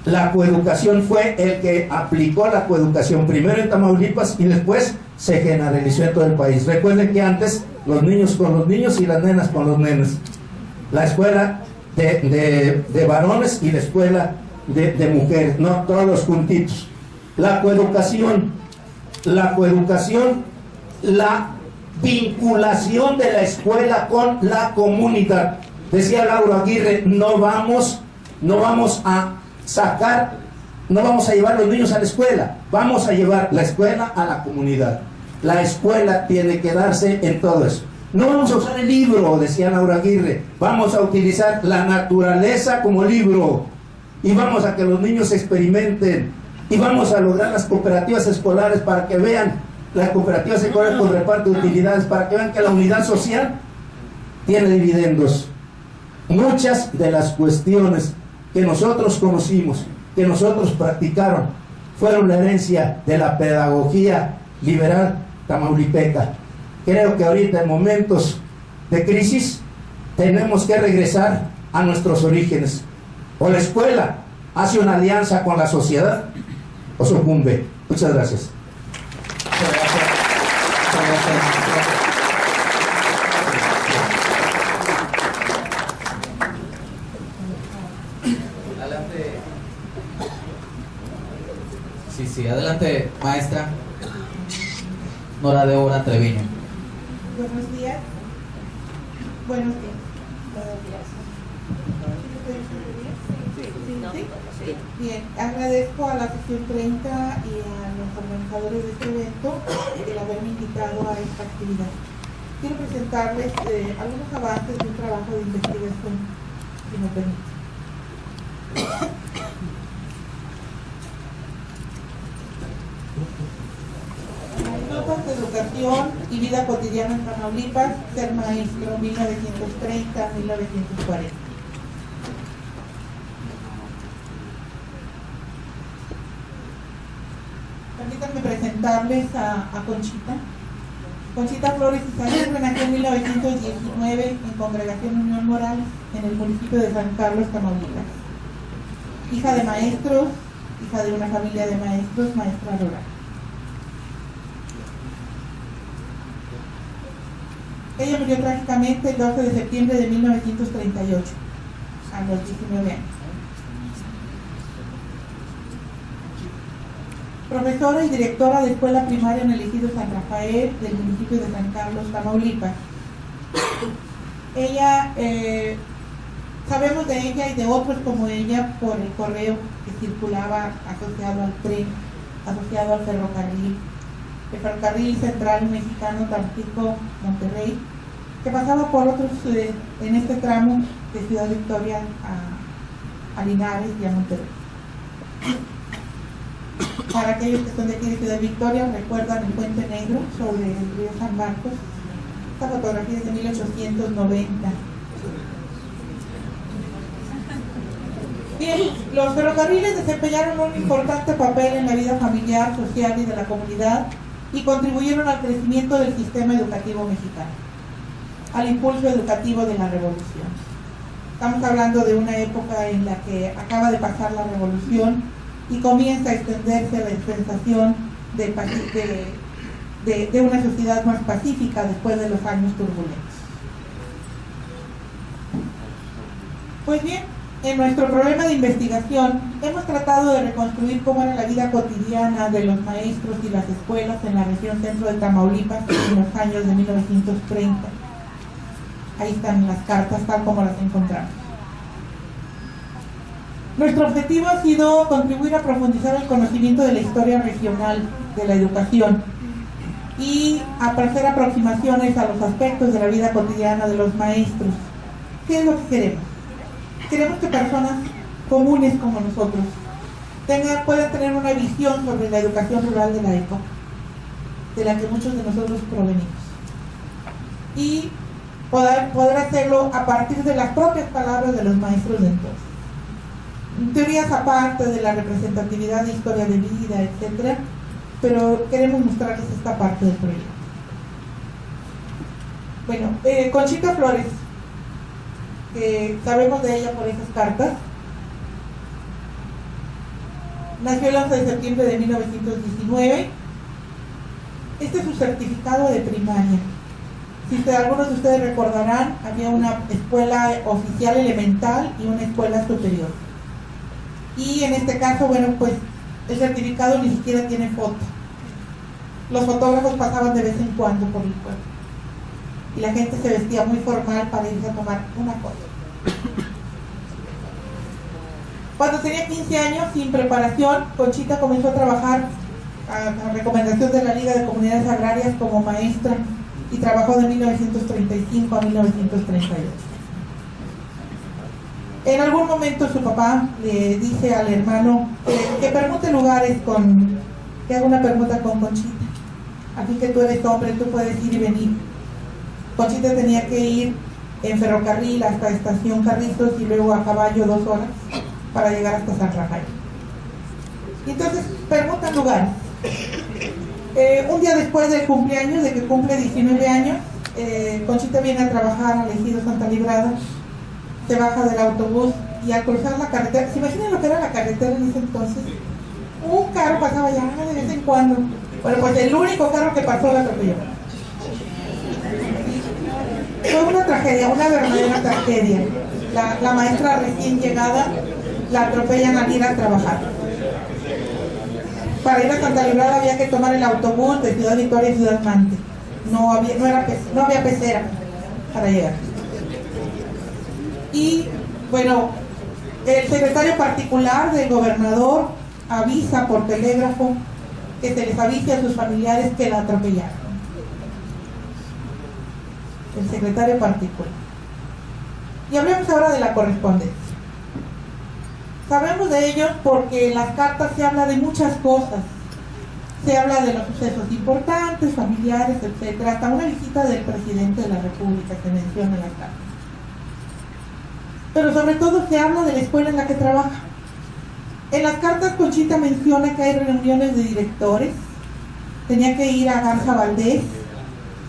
La coeducación, fue el que aplicó la coeducación primero en Tamaulipas y después se generalizó en todo el país. Recuerden que antes los niños con los niños y las nenas con los nenes. La escuela de varones y la escuela de mujeres, no todos juntitos. La coeducación, la vinculación de la escuela con la comunidad. Decía Laura Aguirre, no vamos a llevar los niños a la escuela, vamos a llevar la escuela a la comunidad. La escuela tiene que darse en todo eso. No vamos a usar el libro, decía Laura Aguirre, vamos a utilizar la naturaleza como libro, y vamos a que los niños experimenten, y vamos a lograr las cooperativas escolares para que vean, las cooperativas escolares con reparto de utilidades, para que vean que la unidad social tiene dividendos. Muchas de las cuestiones que nosotros conocimos, que nosotros practicaron, fueron la herencia de la pedagogía liberal tamaulipeca. Creo que ahorita en momentos de crisis tenemos que regresar a nuestros orígenes. O la escuela hace una alianza con la sociedad o sucumbe. Muchas gracias. Muchas gracias. Adelante. Sí, adelante, maestra Nora de Obra Treviño. Buenos días. Buenos días. ¿Sí? Bien, agradezco a la sesión 30 y a los organizadores de este evento el haberme invitado a esta actividad. Quiero presentarles algunos avances de un trabajo de investigación, si me permiten. Notas de educación y vida cotidiana en Tamaulipas, ser maestro, 1930-1940. Permítanme presentarles a Conchita. Conchita Flores Izaguirre nació en 1919 en Congregación Unión Morales, en el municipio de San Carlos, Tamaulipas. Hija de maestros, hija de una familia de maestros, maestra rural. Ella murió trágicamente el 12 de septiembre de 1938, a los 19 años. Profesora y directora de escuela primaria en el ejido San Rafael del municipio de San Carlos, Tamaulipas. Ella, sabemos de ella y de otros como ella por el correo que circulaba asociado al tren, asociado al ferrocarril, el ferrocarril central mexicano Tampico-Monterrey, que pasaba por otros, en este tramo de Ciudad Victoria a Linares y a Monterrey. Para aquellos que son de aquí de Ciudad Victoria, recuerdan el Puente Negro sobre el río San Marcos. Esta fotografía es de 1890. Bien, los ferrocarriles desempeñaron un importante papel en la vida familiar, social y de la comunidad y contribuyeron al crecimiento del sistema educativo mexicano, al impulso educativo de la revolución. Estamos hablando de una época en la que acaba de pasar la revolución y comienza a extenderse la dispensación de una sociedad más pacífica después de los años turbulentos. Pues bien, en nuestro problema de investigación hemos tratado de reconstruir cómo era la vida cotidiana de los maestros y las escuelas en la región centro de Tamaulipas en los años de 1930. Ahí están las cartas tal como las encontramos. Nuestro objetivo ha sido contribuir a profundizar el conocimiento de la historia regional de la educación y a hacer aproximaciones a los aspectos de la vida cotidiana de los maestros. ¿Qué es lo que queremos? Queremos que personas comunes como nosotros puedan tener una visión sobre la educación rural de la época, de la que muchos de nosotros provenimos, y poder hacerlo a partir de las propias palabras de los maestros de entonces. Teorías aparte de la representatividad de historia de vida, etcétera, pero queremos mostrarles esta parte del proyecto. Bueno, Conchita Flores, que sabemos de ella por esas cartas, nació el 11 de septiembre de 1919. Este es su certificado de primaria. Si algunos de ustedes recordarán, había una escuela oficial elemental y una escuela superior. Y en este caso, bueno, pues el certificado ni siquiera tiene foto. Los fotógrafos pasaban de vez en cuando por el pueblo y la gente se vestía muy formal para irse a tomar una foto. Cuando tenía 15 años, sin preparación, Conchita comenzó a trabajar a recomendación de la Liga de Comunidades Agrarias como maestra y trabajó de 1935 a 1938. En algún momento su papá le dice al hermano que permute lugares que haga una permuta con Conchita. Así que tú eres hombre, tú puedes ir y venir. Conchita tenía que ir en ferrocarril hasta Estación Carrizos y luego a caballo 2 horas para llegar hasta San Rafael. Entonces permutan lugares. Un día después del cumpleaños, de que cumple 19 años, Conchita viene a trabajar al Ejido Santa Librada. Se baja del autobús y al cruzar la carretera, ¿se imaginan lo que era la carretera en ese entonces? Un carro pasaba ya de vez en cuando. Bueno, pues el único carro que pasó la atropelló. Fue una tragedia, una verdadera tragedia. La maestra recién llegada la atropellan al ir a trabajar. Para ir a Santa Librada había que tomar el autobús de Ciudad Victoria a Ciudad Mante. No había pecera para llegar. Y bueno, el secretario particular del gobernador avisa por telégrafo que se les avise a sus familiares que la atropellaron. El secretario particular. Y hablemos ahora de la correspondencia. Sabemos de ellos porque en las cartas se habla de muchas cosas. Se habla de los sucesos importantes, familiares, etcétera. Hasta una visita del presidente de la República se menciona en las cartas. Pero sobre todo se habla de la escuela en la que trabaja. En las cartas Conchita menciona que hay reuniones de directores. Tenía que ir a Garza Valdés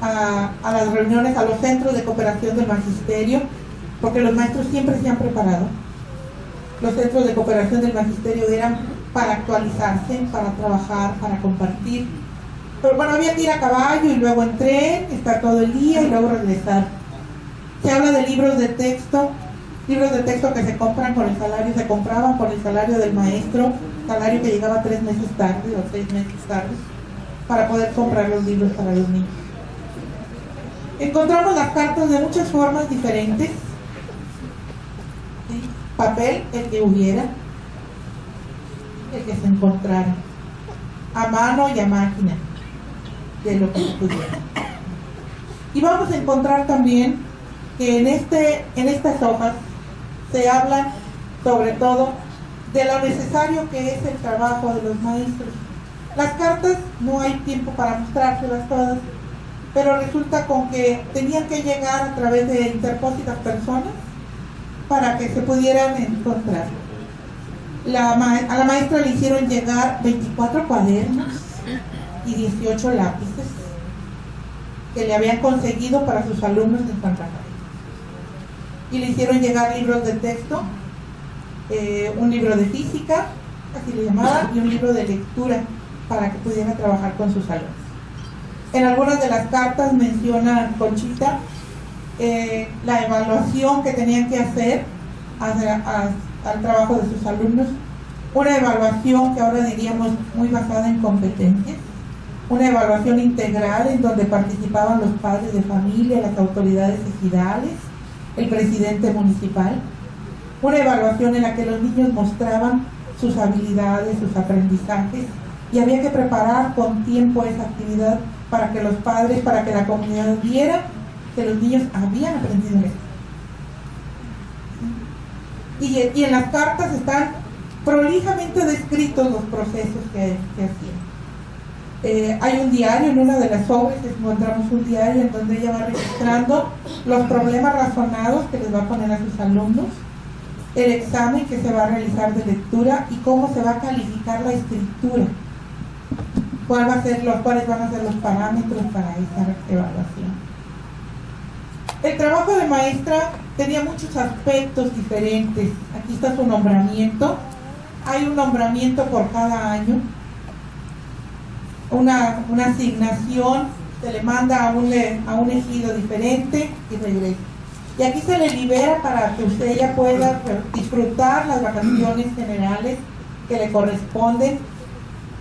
a las reuniones, a los centros de cooperación del magisterio, porque los maestros siempre se han preparado. Los centros de cooperación del magisterio eran para actualizarse, para trabajar, para compartir. Pero bueno, había que ir a caballo y luego en tren, estar todo el día y luego regresar. Se habla de libros de texto que se compran con el salario, se compraban con el salario del maestro, salario que llegaba 3 meses tarde o 6 meses tarde, para poder comprar los libros para los niños. Encontramos las cartas de muchas formas diferentes. ¿Sí? Papel, el que hubiera, el que se encontrara, a mano y a máquina, de lo que se pudiera. Y vamos a encontrar también que en estas hojas se habla sobre todo de lo necesario que es el trabajo de los maestros. Las cartas no hay tiempo para mostrárselas todas, pero resulta con que tenían que llegar a través de interpósitas personas para que se pudieran encontrar. A la maestra le hicieron llegar 24 cuadernos y 18 lápices que le habían conseguido para sus alumnos de San Rafael. Y le hicieron llegar libros de texto, un libro de física, así le llamaban, y un libro de lectura para que pudiera trabajar con sus alumnos. En algunas de las cartas menciona Conchita la evaluación que tenían que hacer al trabajo de sus alumnos, una evaluación que ahora diríamos muy basada en competencias, una evaluación integral en donde participaban los padres de familia, las autoridades ejidales, el presidente municipal, una evaluación en la que los niños mostraban sus habilidades, sus aprendizajes, y había que preparar con tiempo esa actividad para que los padres, para que la comunidad viera que los niños habían aprendido esto. Y en las cartas están prolijamente descritos los procesos que hacían. Hay un diario, en una de las obras encontramos un diario en donde ella va registrando los problemas razonados que les va a poner a sus alumnos, el examen que se va a realizar de lectura y cómo se va a calificar la escritura, cuáles van a ser los parámetros para esa evaluación. El trabajo de maestra tenía muchos aspectos diferentes. Aquí está su nombramiento. Hay un nombramiento por cada año, una asignación, se le manda a un ejido diferente y regresa. Y aquí se le libera para que usted ya pueda disfrutar las vacaciones generales que le corresponden,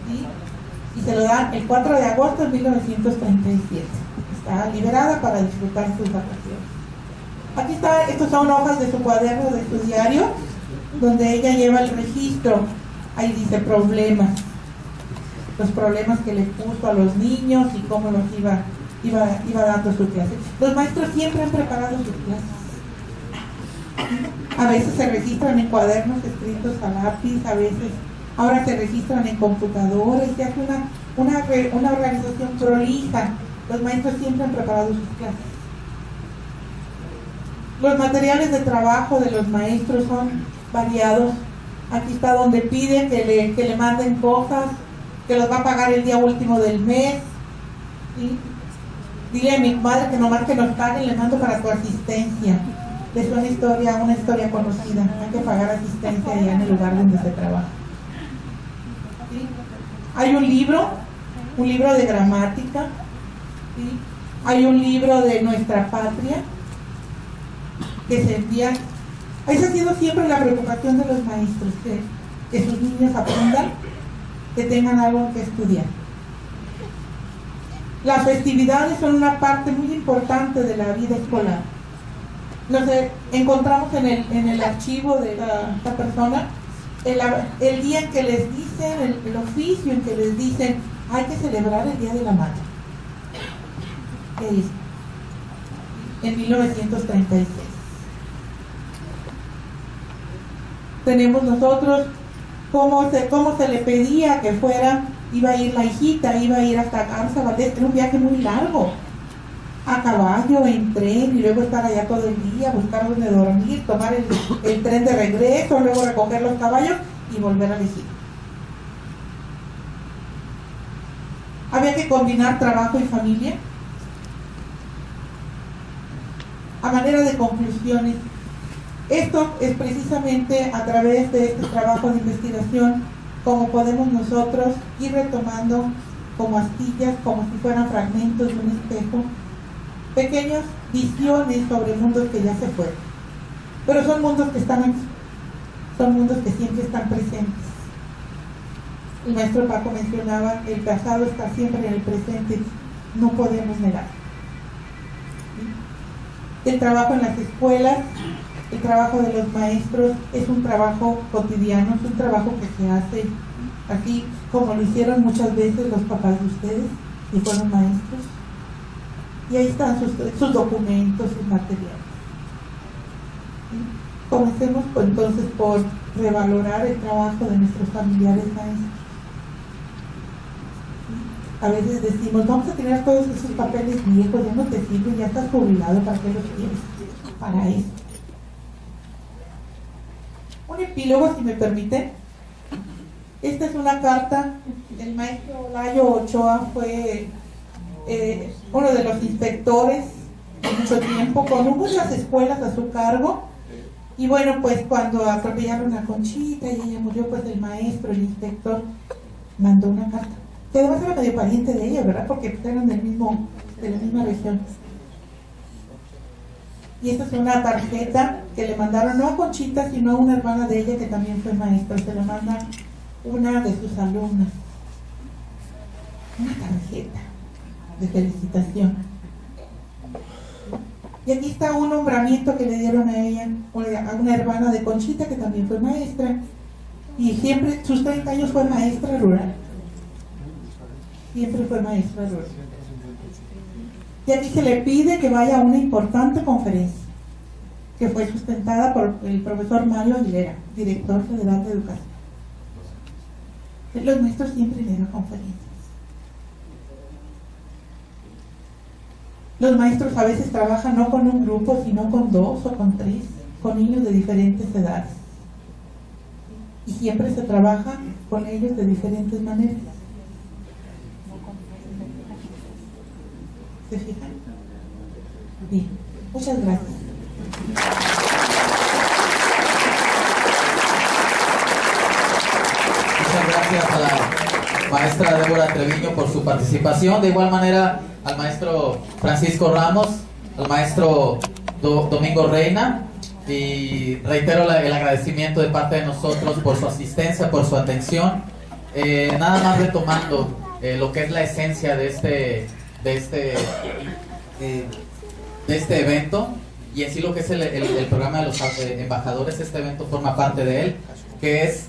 ¿sí? Y se lo dan el 4 de agosto de 1937. Está liberada para disfrutar sus vacaciones. Aquí está, estos son hojas de su cuaderno, de su diario, donde ella lleva el registro. Ahí dice problemas, los problemas que le puso a los niños y cómo los iba dando su clase. Los maestros siempre han preparado sus clases. A veces se registran en cuadernos escritos a lápiz, a veces ahora se registran en computadora y se hace una organización prolija. Los maestros siempre han preparado sus clases. Los materiales de trabajo de los maestros son variados. Aquí está donde piden que le manden cosas, que los va a pagar el día último del mes, ¿sí? Dile a mi madre que nomás que nos paguen, le mando para tu asistencia. Es una historia conocida. Hay que pagar asistencia allá en el lugar donde se trabaja, ¿sí? Hay un libro de gramática, ¿sí? Hay un libro de nuestra patria que se envía. Esa ha sido siempre la preocupación de los maestros, que sus niños aprendan, que tengan algo que estudiar. Las festividades son una parte muy importante de la vida escolar. Nos encontramos en el archivo de esta persona el día en que les dicen, el oficio en que les dicen hay que celebrar el Día de la Madre. ¿Qué dice? En 1936. Tenemos nosotros cómo se le pedía que fuera. Iba a ir la hijita, iba a ir hasta Garza Valdés, era un viaje muy largo, a caballo, en tren, y luego estar allá todo el día, buscar donde dormir, tomar el tren de regreso, luego recoger los caballos y volver a la hijita. Había que combinar trabajo y familia. A manera de conclusiones, esto es precisamente a través de este trabajo de investigación como podemos nosotros ir retomando como astillas, como si fueran fragmentos de un espejo, pequeñas visiones sobre mundos que ya se fueron, pero son mundos que están aquí, son mundos que siempre están presentes. El maestro Paco mencionaba, el pasado está siempre en el presente, no podemos negar. El trabajo en las escuelas, el trabajo de los maestros es un trabajo cotidiano, es un trabajo que se hace aquí, como lo hicieron muchas veces los papás de ustedes, que fueron maestros. Y ahí están sus documentos, sus materiales. ¿Sí? Comencemos entonces por revalorar el trabajo de nuestros familiares maestros. ¿Sí? A veces decimos, vamos a tirar todos esos papeles viejos, ya no te sirven, ya estás jubilado, ¿para qué los quieres? Para eso. Un epílogo, si me permite. Esta es una carta. El maestro Olayo Ochoa fue uno de los inspectores de mucho tiempo, con muchas escuelas a su cargo. Y bueno, pues cuando atropellaron a Conchita y ella murió, pues el maestro, el inspector, mandó una carta. Que además era medio pariente de ella, ¿verdad? Porque eran de la misma región. Y esta es una tarjeta que le mandaron no a Conchita, sino a una hermana de ella que también fue maestra. Se la manda una de sus alumnas. Una tarjeta de felicitación. Y aquí está un nombramiento que le dieron a ella, a una hermana de Conchita que también fue maestra. Y siempre, sus 30 años fue maestra rural. Siempre fue maestra rural. Y aquí se le pide que vaya a una importante conferencia que fue sustentada por el profesor Mario Aguilera, director federal de educación. Los maestros siempre le dan conferencias. Los maestros a veces trabajan no con un grupo, sino con 2 o con 3, con niños de diferentes edades. Y siempre se trabaja con ellos de diferentes maneras. ¿Se fijan? Bien, muchas gracias. Muchas gracias a la maestra Débora Treviño por su participación. De igual manera al maestro Francisco Ramos, al maestro Domingo Reina, y reitero el agradecimiento de parte de nosotros por su asistencia, por su atención. Nada más retomando lo que es la esencia de este evento, y en sí lo que es el programa de los embajadores. Este evento forma parte de él, que es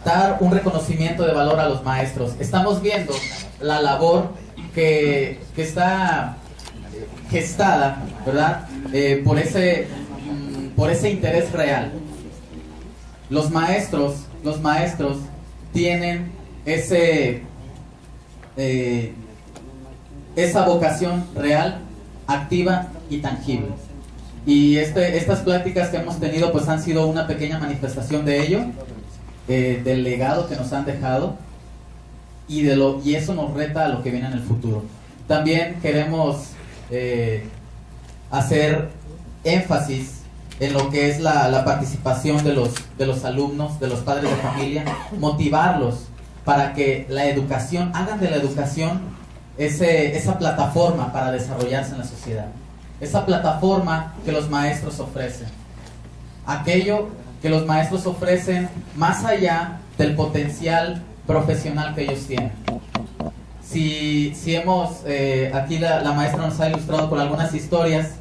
dar un reconocimiento de valor a los maestros. Estamos viendo la labor que está gestada, ¿verdad? Por ese interés real. Los maestros tienen esa vocación real, activa y tangible. Y estas pláticas que hemos tenido pues han sido una pequeña manifestación de ello, del legado que nos han dejado, y eso nos reta a lo que viene en el futuro. También queremos hacer énfasis en lo que es la participación de los alumnos, de los padres de familia, motivarlos para que la educación, hagan de la educación esa plataforma para desarrollarse en la sociedad, esa plataforma que los maestros ofrecen, aquello que los maestros ofrecen más allá del potencial profesional que ellos tienen. Si hemos, aquí la maestra nos ha ilustrado con algunas historias.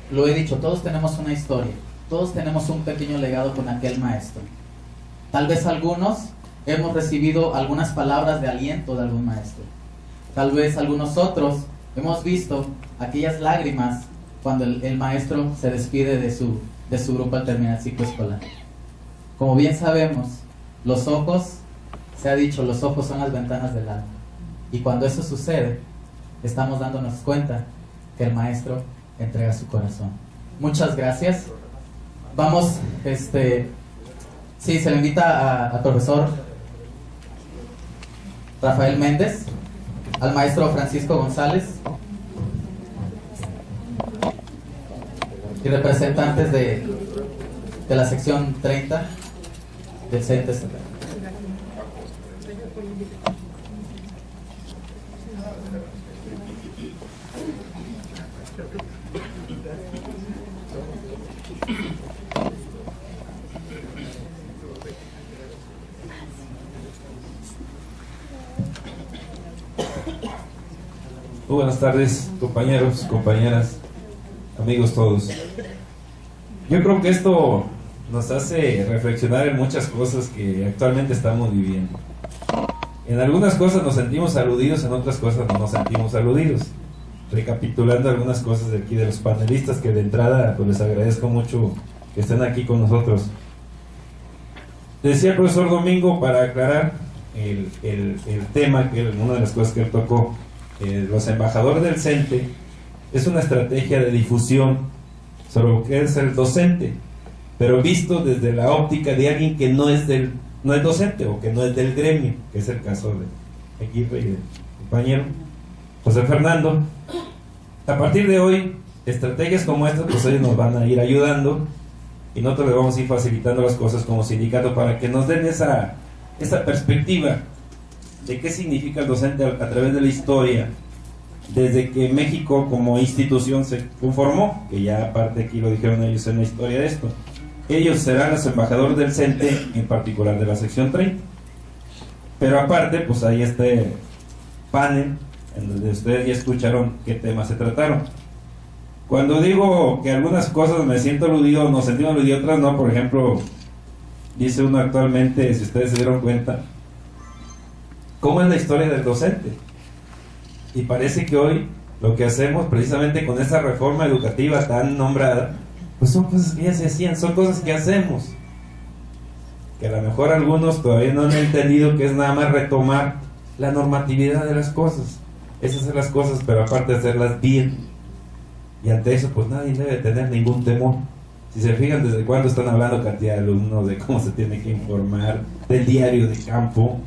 Lo he dicho, todos tenemos una historia, todos tenemos un pequeño legado con aquel maestro. Tal vez algunos hemos recibido algunas palabras de aliento de algún maestro. Tal vez algunos otros hemos visto aquellas lágrimas cuando el maestro se despide de su grupo al terminar el ciclo escolar. Como bien sabemos, los ojos, se ha dicho, los ojos son las ventanas del alma. Y cuando eso sucede, estamos dándonos cuenta que el maestro entrega su corazón. Muchas gracias. Vamos, sí, se le invita al profesor Rafael Méndez, al maestro Francisco González y representantes de la sección 30 del CENTES. Muy buenas tardes, compañeros, compañeras, amigos todos. Yo creo que esto nos hace reflexionar en muchas cosas que actualmente estamos viviendo. En algunas cosas nos sentimos aludidos, en otras cosas no nos sentimos aludidos. Recapitulando algunas cosas de aquí de los panelistas, que de entrada pues les agradezco mucho que estén aquí con nosotros. Decía el profesor Domingo, para aclarar el tema, que una de las cosas que él tocó, los embajadores del CENTE es una estrategia de difusión sobre lo que es el docente, pero visto desde la óptica de alguien que no es docente o que no es del gremio, que es el caso de Equipe y del compañero José Fernando. A partir de hoy, estrategias como estas, pues ellos nos van a ir ayudando y nosotros les vamos a ir facilitando las cosas como sindicato para que nos den esa perspectiva de qué significa el docente a través de la historia desde que México como institución se conformó, que ya aparte aquí lo dijeron ellos en la historia de esto. Ellos serán los embajadores del CENTE, en particular de la sección 30. Pero aparte, pues hay este panel en donde ustedes ya escucharon qué temas se trataron. Cuando digo que algunas cosas me siento aludido, nos sentimos aludidos, otras no. Por ejemplo, dice uno actualmente, si ustedes se dieron cuenta, ¿cómo es la historia del docente? Y parece que hoy lo que hacemos precisamente con esta reforma educativa tan nombrada, pues son cosas que ya se hacían, son cosas que hacemos, que a lo mejor algunos todavía no han entendido que es nada más retomar la normatividad de las cosas, es hacer las cosas, pero aparte hacerlas bien. Y ante eso pues nadie debe tener ningún temor. Si se fijan desde cuándo están hablando cantidad de alumnos, de cómo se tiene que informar, del diario de campo,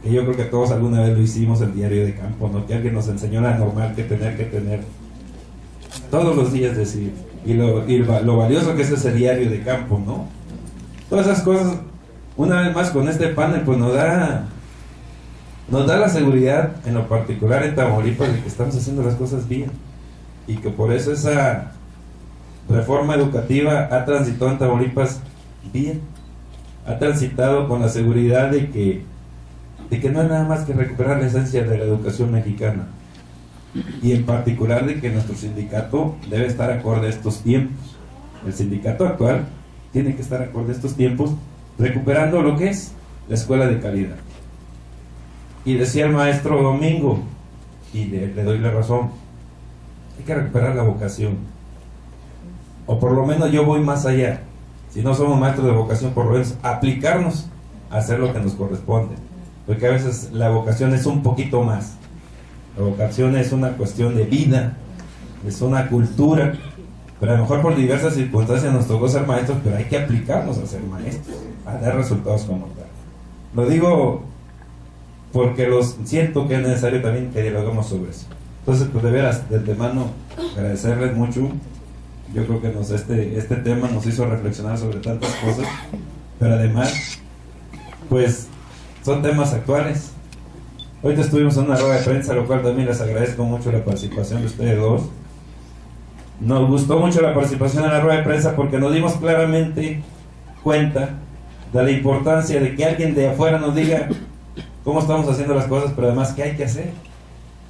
que yo creo que todos alguna vez lo hicimos, el diario de campo, ¿no? Que alguien nos enseñó la normal que tener todos los días, decir, y lo valioso que es ese diario de campo, ¿no? Todas esas cosas, una vez más con este panel, pues nos da la seguridad, en lo particular en Tamaulipas, de que estamos haciendo las cosas bien, y que por eso esa reforma educativa ha transitado en Tamaulipas bien, ha transitado con la seguridad de que no es nada más que recuperar la esencia de la educación mexicana, y en particular de que nuestro sindicato debe estar acorde a estos tiempos. El sindicato actual tiene que estar acorde a estos tiempos, recuperando lo que es la escuela de calidad. Y decía el maestro Domingo, y le doy la razón, hay que recuperar la vocación, o por lo menos yo voy más allá. Si no somos maestros de vocación, por lo menos aplicarnos a hacer lo que nos corresponde, porque a veces la vocación es un poquito más. La vocación es una cuestión de vida, es una cultura, pero a lo mejor por diversas circunstancias nos tocó ser maestros, pero hay que aplicarnos a ser maestros, a dar resultados como tal. Lo digo porque siento que es necesario también que dialoguemos sobre eso. Entonces, pues de veras, de antemano, agradecerles mucho. Yo creo que este tema nos hizo reflexionar sobre tantas cosas, pero además, pues, son temas actuales. Ahorita estuvimos en una rueda de prensa, lo cual también les agradezco mucho la participación de ustedes dos. Nos gustó mucho la participación en la rueda de prensa porque nos dimos claramente cuenta de la importancia de que alguien de afuera nos diga cómo estamos haciendo las cosas, pero además qué hay que hacer,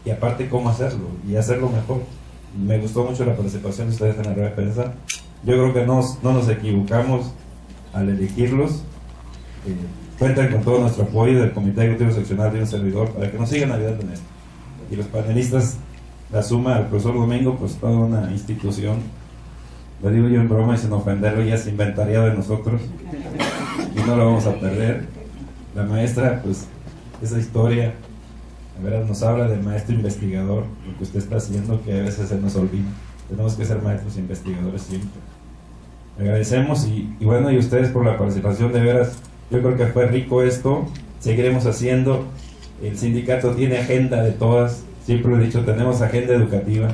y aparte cómo hacerlo, y hacerlo mejor. Me gustó mucho la participación de ustedes en la rueda de prensa. Yo creo que no nos equivocamos al elegirlos. Cuentan con todo nuestro apoyo del Comité Ejecutivo Seccional de un servidor para que nos sigan ayudando en esto. Y los panelistas, la suma al profesor Domingo, pues toda una institución, lo digo yo en broma y sin ofenderlo, ya es inventariado de nosotros y no lo vamos a perder. La maestra, pues esa historia, a ver, nos habla de maestro investigador, lo que usted está haciendo, que a veces se nos olvida. Tenemos que ser maestros investigadores siempre. Agradecemos y bueno, y ustedes por la participación, de veras. Yo creo que fue rico esto, seguiremos haciendo. El sindicato tiene agenda de todas, siempre lo he dicho, tenemos agenda educativa.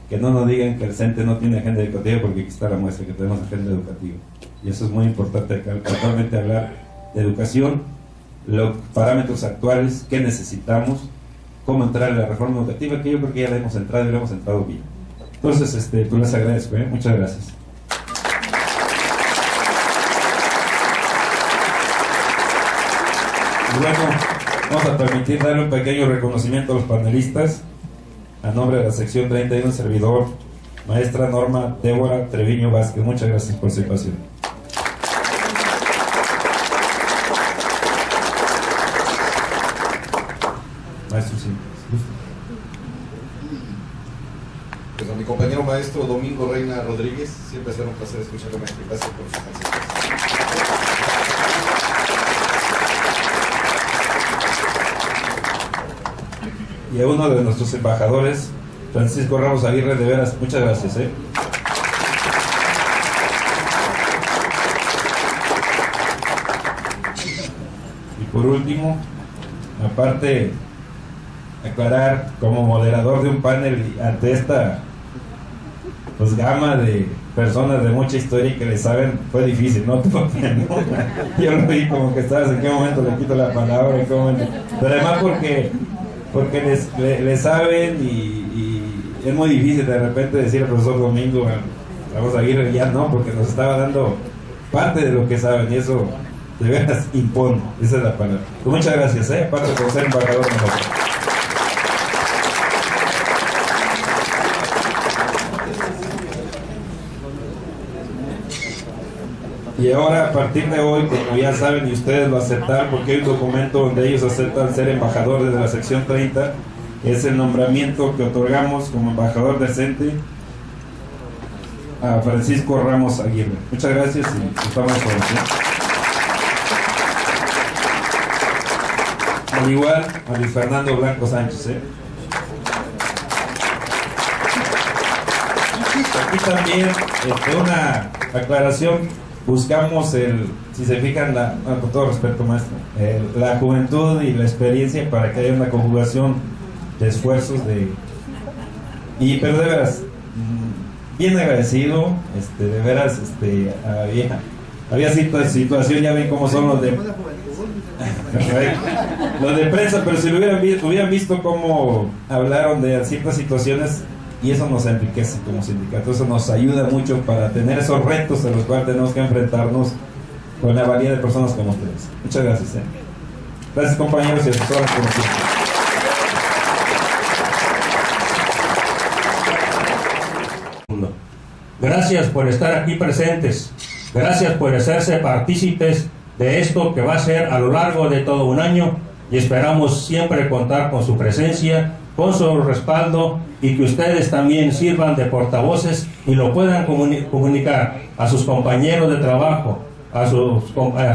Que no nos digan que el CENTE no tiene agenda educativa, porque aquí está la muestra que tenemos agenda educativa. Y eso es muy importante acá, totalmente hablar de educación, los parámetros actuales, qué necesitamos, cómo entrar en la reforma educativa, que yo creo que ya la hemos entrado y la hemos entrado bien. Entonces, pues les agradezco, muchas gracias. Y bueno, vamos a permitir darle un pequeño reconocimiento a los panelistas. A nombre de la sección 31, servidor, maestra Norma Débora Treviño Vázquez. Muchas gracias por su participación. Maestro, sí. Pues a mi compañero maestro Domingo Reina Rodríguez, siempre será un placer escucharlo, maestro. Gracias por su participación. Y a uno de nuestros embajadores, Francisco Ramos Aguirre, de veras, muchas gracias. Y por último, aparte, aclarar como moderador de un panel ante esta pues gama de personas de mucha historia y que le saben, fue difícil, ¿no? Yo lo vi como que estabas en qué momento le quito la palabra, en qué momento, pero además porque les saben y es muy difícil de repente decir al profesor Domingo, a Ramos Aguirre, ya no, porque nos estaba dando parte de lo que saben y eso de veras impone, esa es la palabra. Pues muchas gracias, aparte por ser embajador de nosotros. Y ahora, a partir de hoy, como ya saben y ustedes lo aceptaron, porque hay un documento donde ellos aceptan ser embajadores de la sección 30, es el nombramiento que otorgamos como embajador decente a Francisco Ramos Aguirre. Muchas gracias y estamos con al igual a Luis Fernando Blanco Sánchez. Aquí también una aclaración. Buscamos si se fijan, con todo respeto, maestro, la juventud y la experiencia para que haya una conjugación de esfuerzos pero de veras, bien agradecido, de veras, había situación, ya ven cómo son los de prensa, pero si lo hubieran visto cómo hablaron de ciertas situaciones, y eso nos enriquece como sindicato, eso nos ayuda mucho para tener esos retos a los cuales tenemos que enfrentarnos con la variedad de personas como ustedes. Muchas gracias. Gracias, compañeros y asesores por siempre. Gracias por estar aquí presentes, gracias por hacerse partícipes de esto que va a ser a lo largo de todo un año, y esperamos siempre contar con su presencia, con su respaldo, y que ustedes también sirvan de portavoces y lo puedan comunicar a sus compañeros de trabajo, a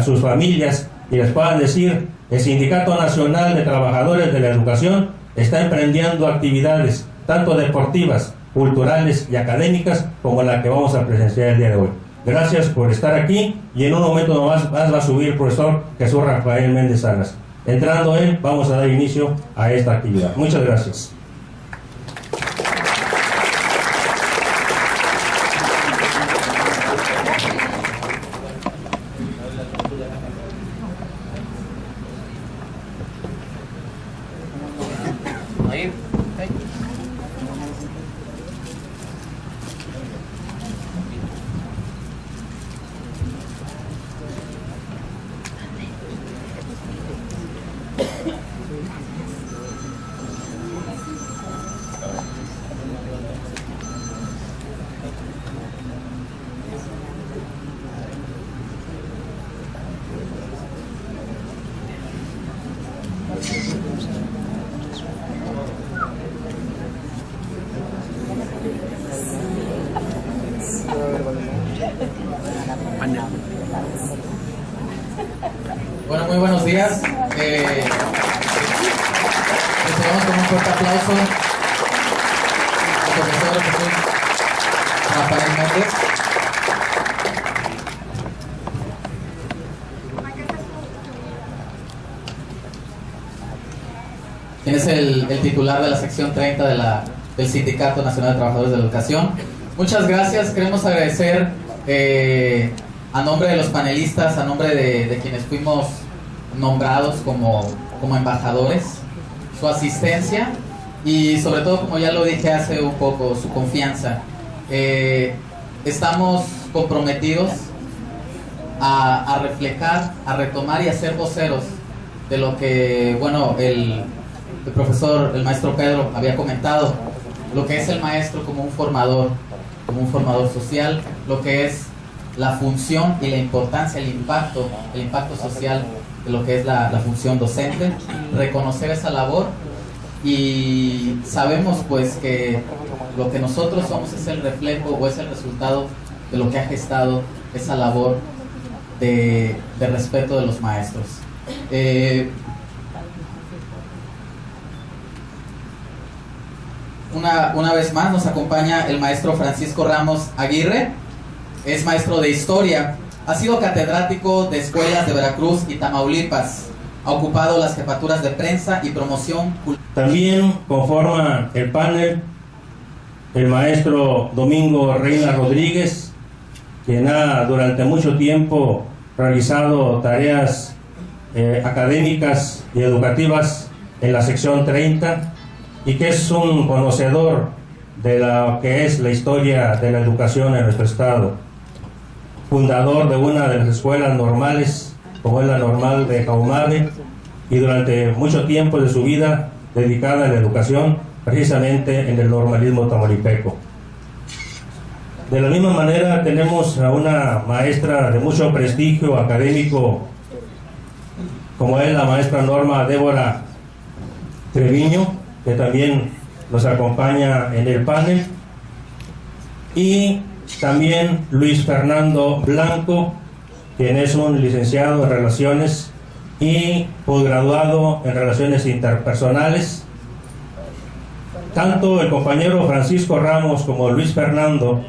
sus familias, y les puedan decir: el Sindicato Nacional de Trabajadores de la Educación está emprendiendo actividades tanto deportivas, culturales y académicas como la que vamos a presenciar el día de hoy. Gracias por estar aquí, y en un momento más va a subir el profesor Jesús Rafael Méndez Salas. Entrando él, vamos a dar inicio a esta actividad. Muchas gracias. Bueno, muy buenos días. Recibamos con un fuerte aplauso al profesor Jesús Rafael Méndez. Quien es el titular de la sección 30 del Sindicato Nacional de Trabajadores de la Educación. Muchas gracias. Queremos agradecer a nombre de los panelistas, a nombre de quienes fuimos nombrados como embajadores, su asistencia y sobre todo, como ya lo dije hace un poco, su confianza. Estamos comprometidos a reflejar, a retomar y a ser voceros de lo que, bueno, el maestro Pedro había comentado, lo que es el maestro como un formador social, lo que es la función y la importancia, el impacto social de lo que es la función docente, reconocer esa labor, y sabemos pues que lo que nosotros somos es el reflejo o es el resultado de lo que ha gestado esa labor de respeto de los maestros. Una vez más nos acompaña el maestro Francisco Ramos Aguirre. Es maestro de historia, ha sido catedrático de escuelas de Veracruz y Tamaulipas, ha ocupado las jefaturas de prensa y promoción. También conforma el panel el maestro Domingo Reina Rodríguez, quien ha durante mucho tiempo realizado tareas académicas y educativas en la sección 30, y que es un conocedor de lo que es la historia de la educación en nuestro estado, fundador de una de las escuelas normales, como es la normal de Caumave, y durante mucho tiempo de su vida dedicada a la educación, precisamente en el normalismo tamaulipeco. De la misma manera tenemos a una maestra de mucho prestigio académico, como es la maestra Norma Débora Treviño, que también nos acompaña en el panel, y también Luis Fernando Blanco, quien es un licenciado en Relaciones y posgraduado en Relaciones Interpersonales. Tanto el compañero Francisco Ramos como Luis Fernando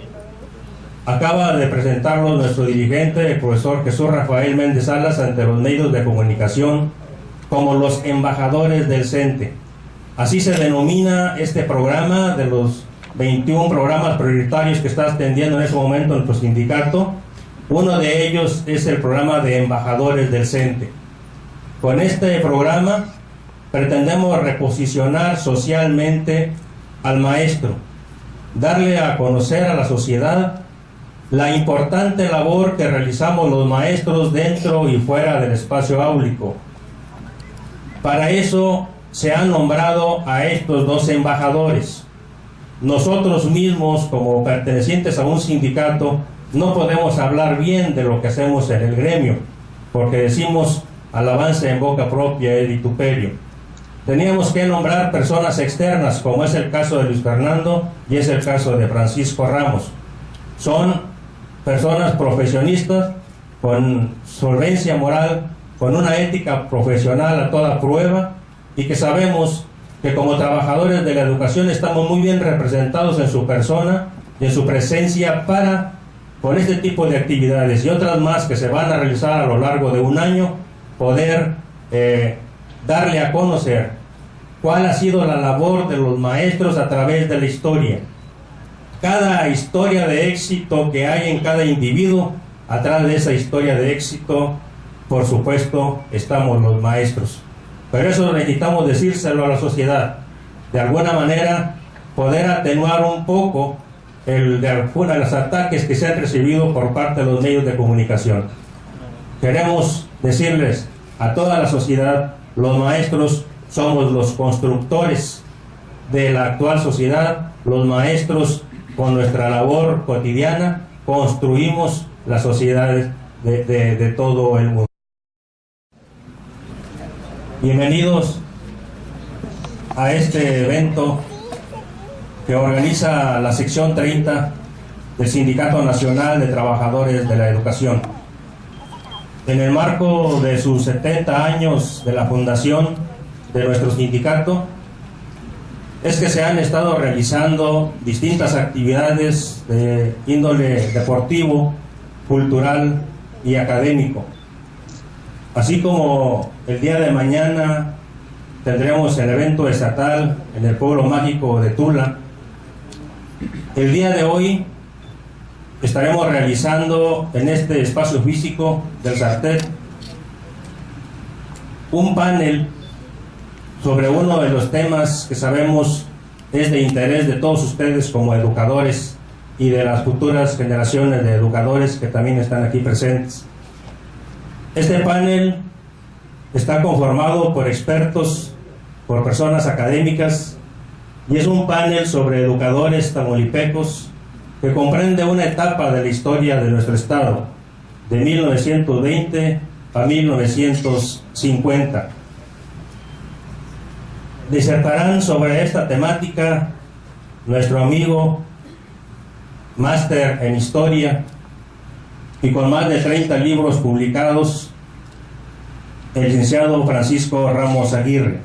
acaba de presentarnos nuestro dirigente, el profesor Jesús Rafael Méndez Salas, ante los medios de comunicación como los embajadores del CENTE. Así se denomina este programa de los 21 programas prioritarios que está atendiendo en ese momento nuestro sindicato. Uno de ellos es el programa de embajadores del CENTE. Con este programa pretendemos reposicionar socialmente al maestro, darle a conocer a la sociedad la importante labor que realizamos los maestros dentro y fuera del espacio áulico. Para eso se han nombrado a estos dos embajadores. Nosotros mismos, como pertenecientes a un sindicato, no podemos hablar bien de lo que hacemos en el gremio, porque decimos alabanza en boca propia es vituperio. Teníamos que nombrar personas externas, como es el caso de Luis Fernando y es el caso de Francisco Ramos. Son personas profesionistas con solvencia moral, con una ética profesional a toda prueba, y que sabemos que como trabajadores de la educación estamos muy bien representados en su persona y en su presencia para, con este tipo de actividades y otras más que se van a realizar a lo largo de un año, poder darle a conocer cuál ha sido la labor de los maestros a través de la historia. Cada historia de éxito que hay en cada individuo, atrás de esa historia de éxito, por supuesto, estamos los maestros. Pero eso necesitamos decírselo a la sociedad. De alguna manera, poder atenuar un poco de los ataques que se han recibido por parte de los medios de comunicación. Queremos decirles a toda la sociedad, los maestros somos los constructores de la actual sociedad. Los maestros, con nuestra labor cotidiana, construimos las sociedades de todo el mundo. Bienvenidos a este evento que organiza la sección 30 del Sindicato Nacional de Trabajadores de la Educación. En el marco de sus 70 años de la fundación de nuestro sindicato, es que se han estado realizando distintas actividades de índole deportivo, cultural y académico. Así como el día de mañana tendremos el evento estatal en el pueblo mágico de Tula, el día de hoy estaremos realizando en este espacio físico del Sartet un panel sobre uno de los temas que sabemos es de interés de todos ustedes como educadores y de las futuras generaciones de educadores que también están aquí presentes. Este panel está conformado por expertos, por personas académicas, y es un panel sobre educadores tamaulipecos que comprende una etapa de la historia de nuestro estado, de 1920 a 1950. Disertarán sobre esta temática nuestro amigo, máster en historia y con más de 30 libros publicados, el licenciado Francisco Ramos Aguirre.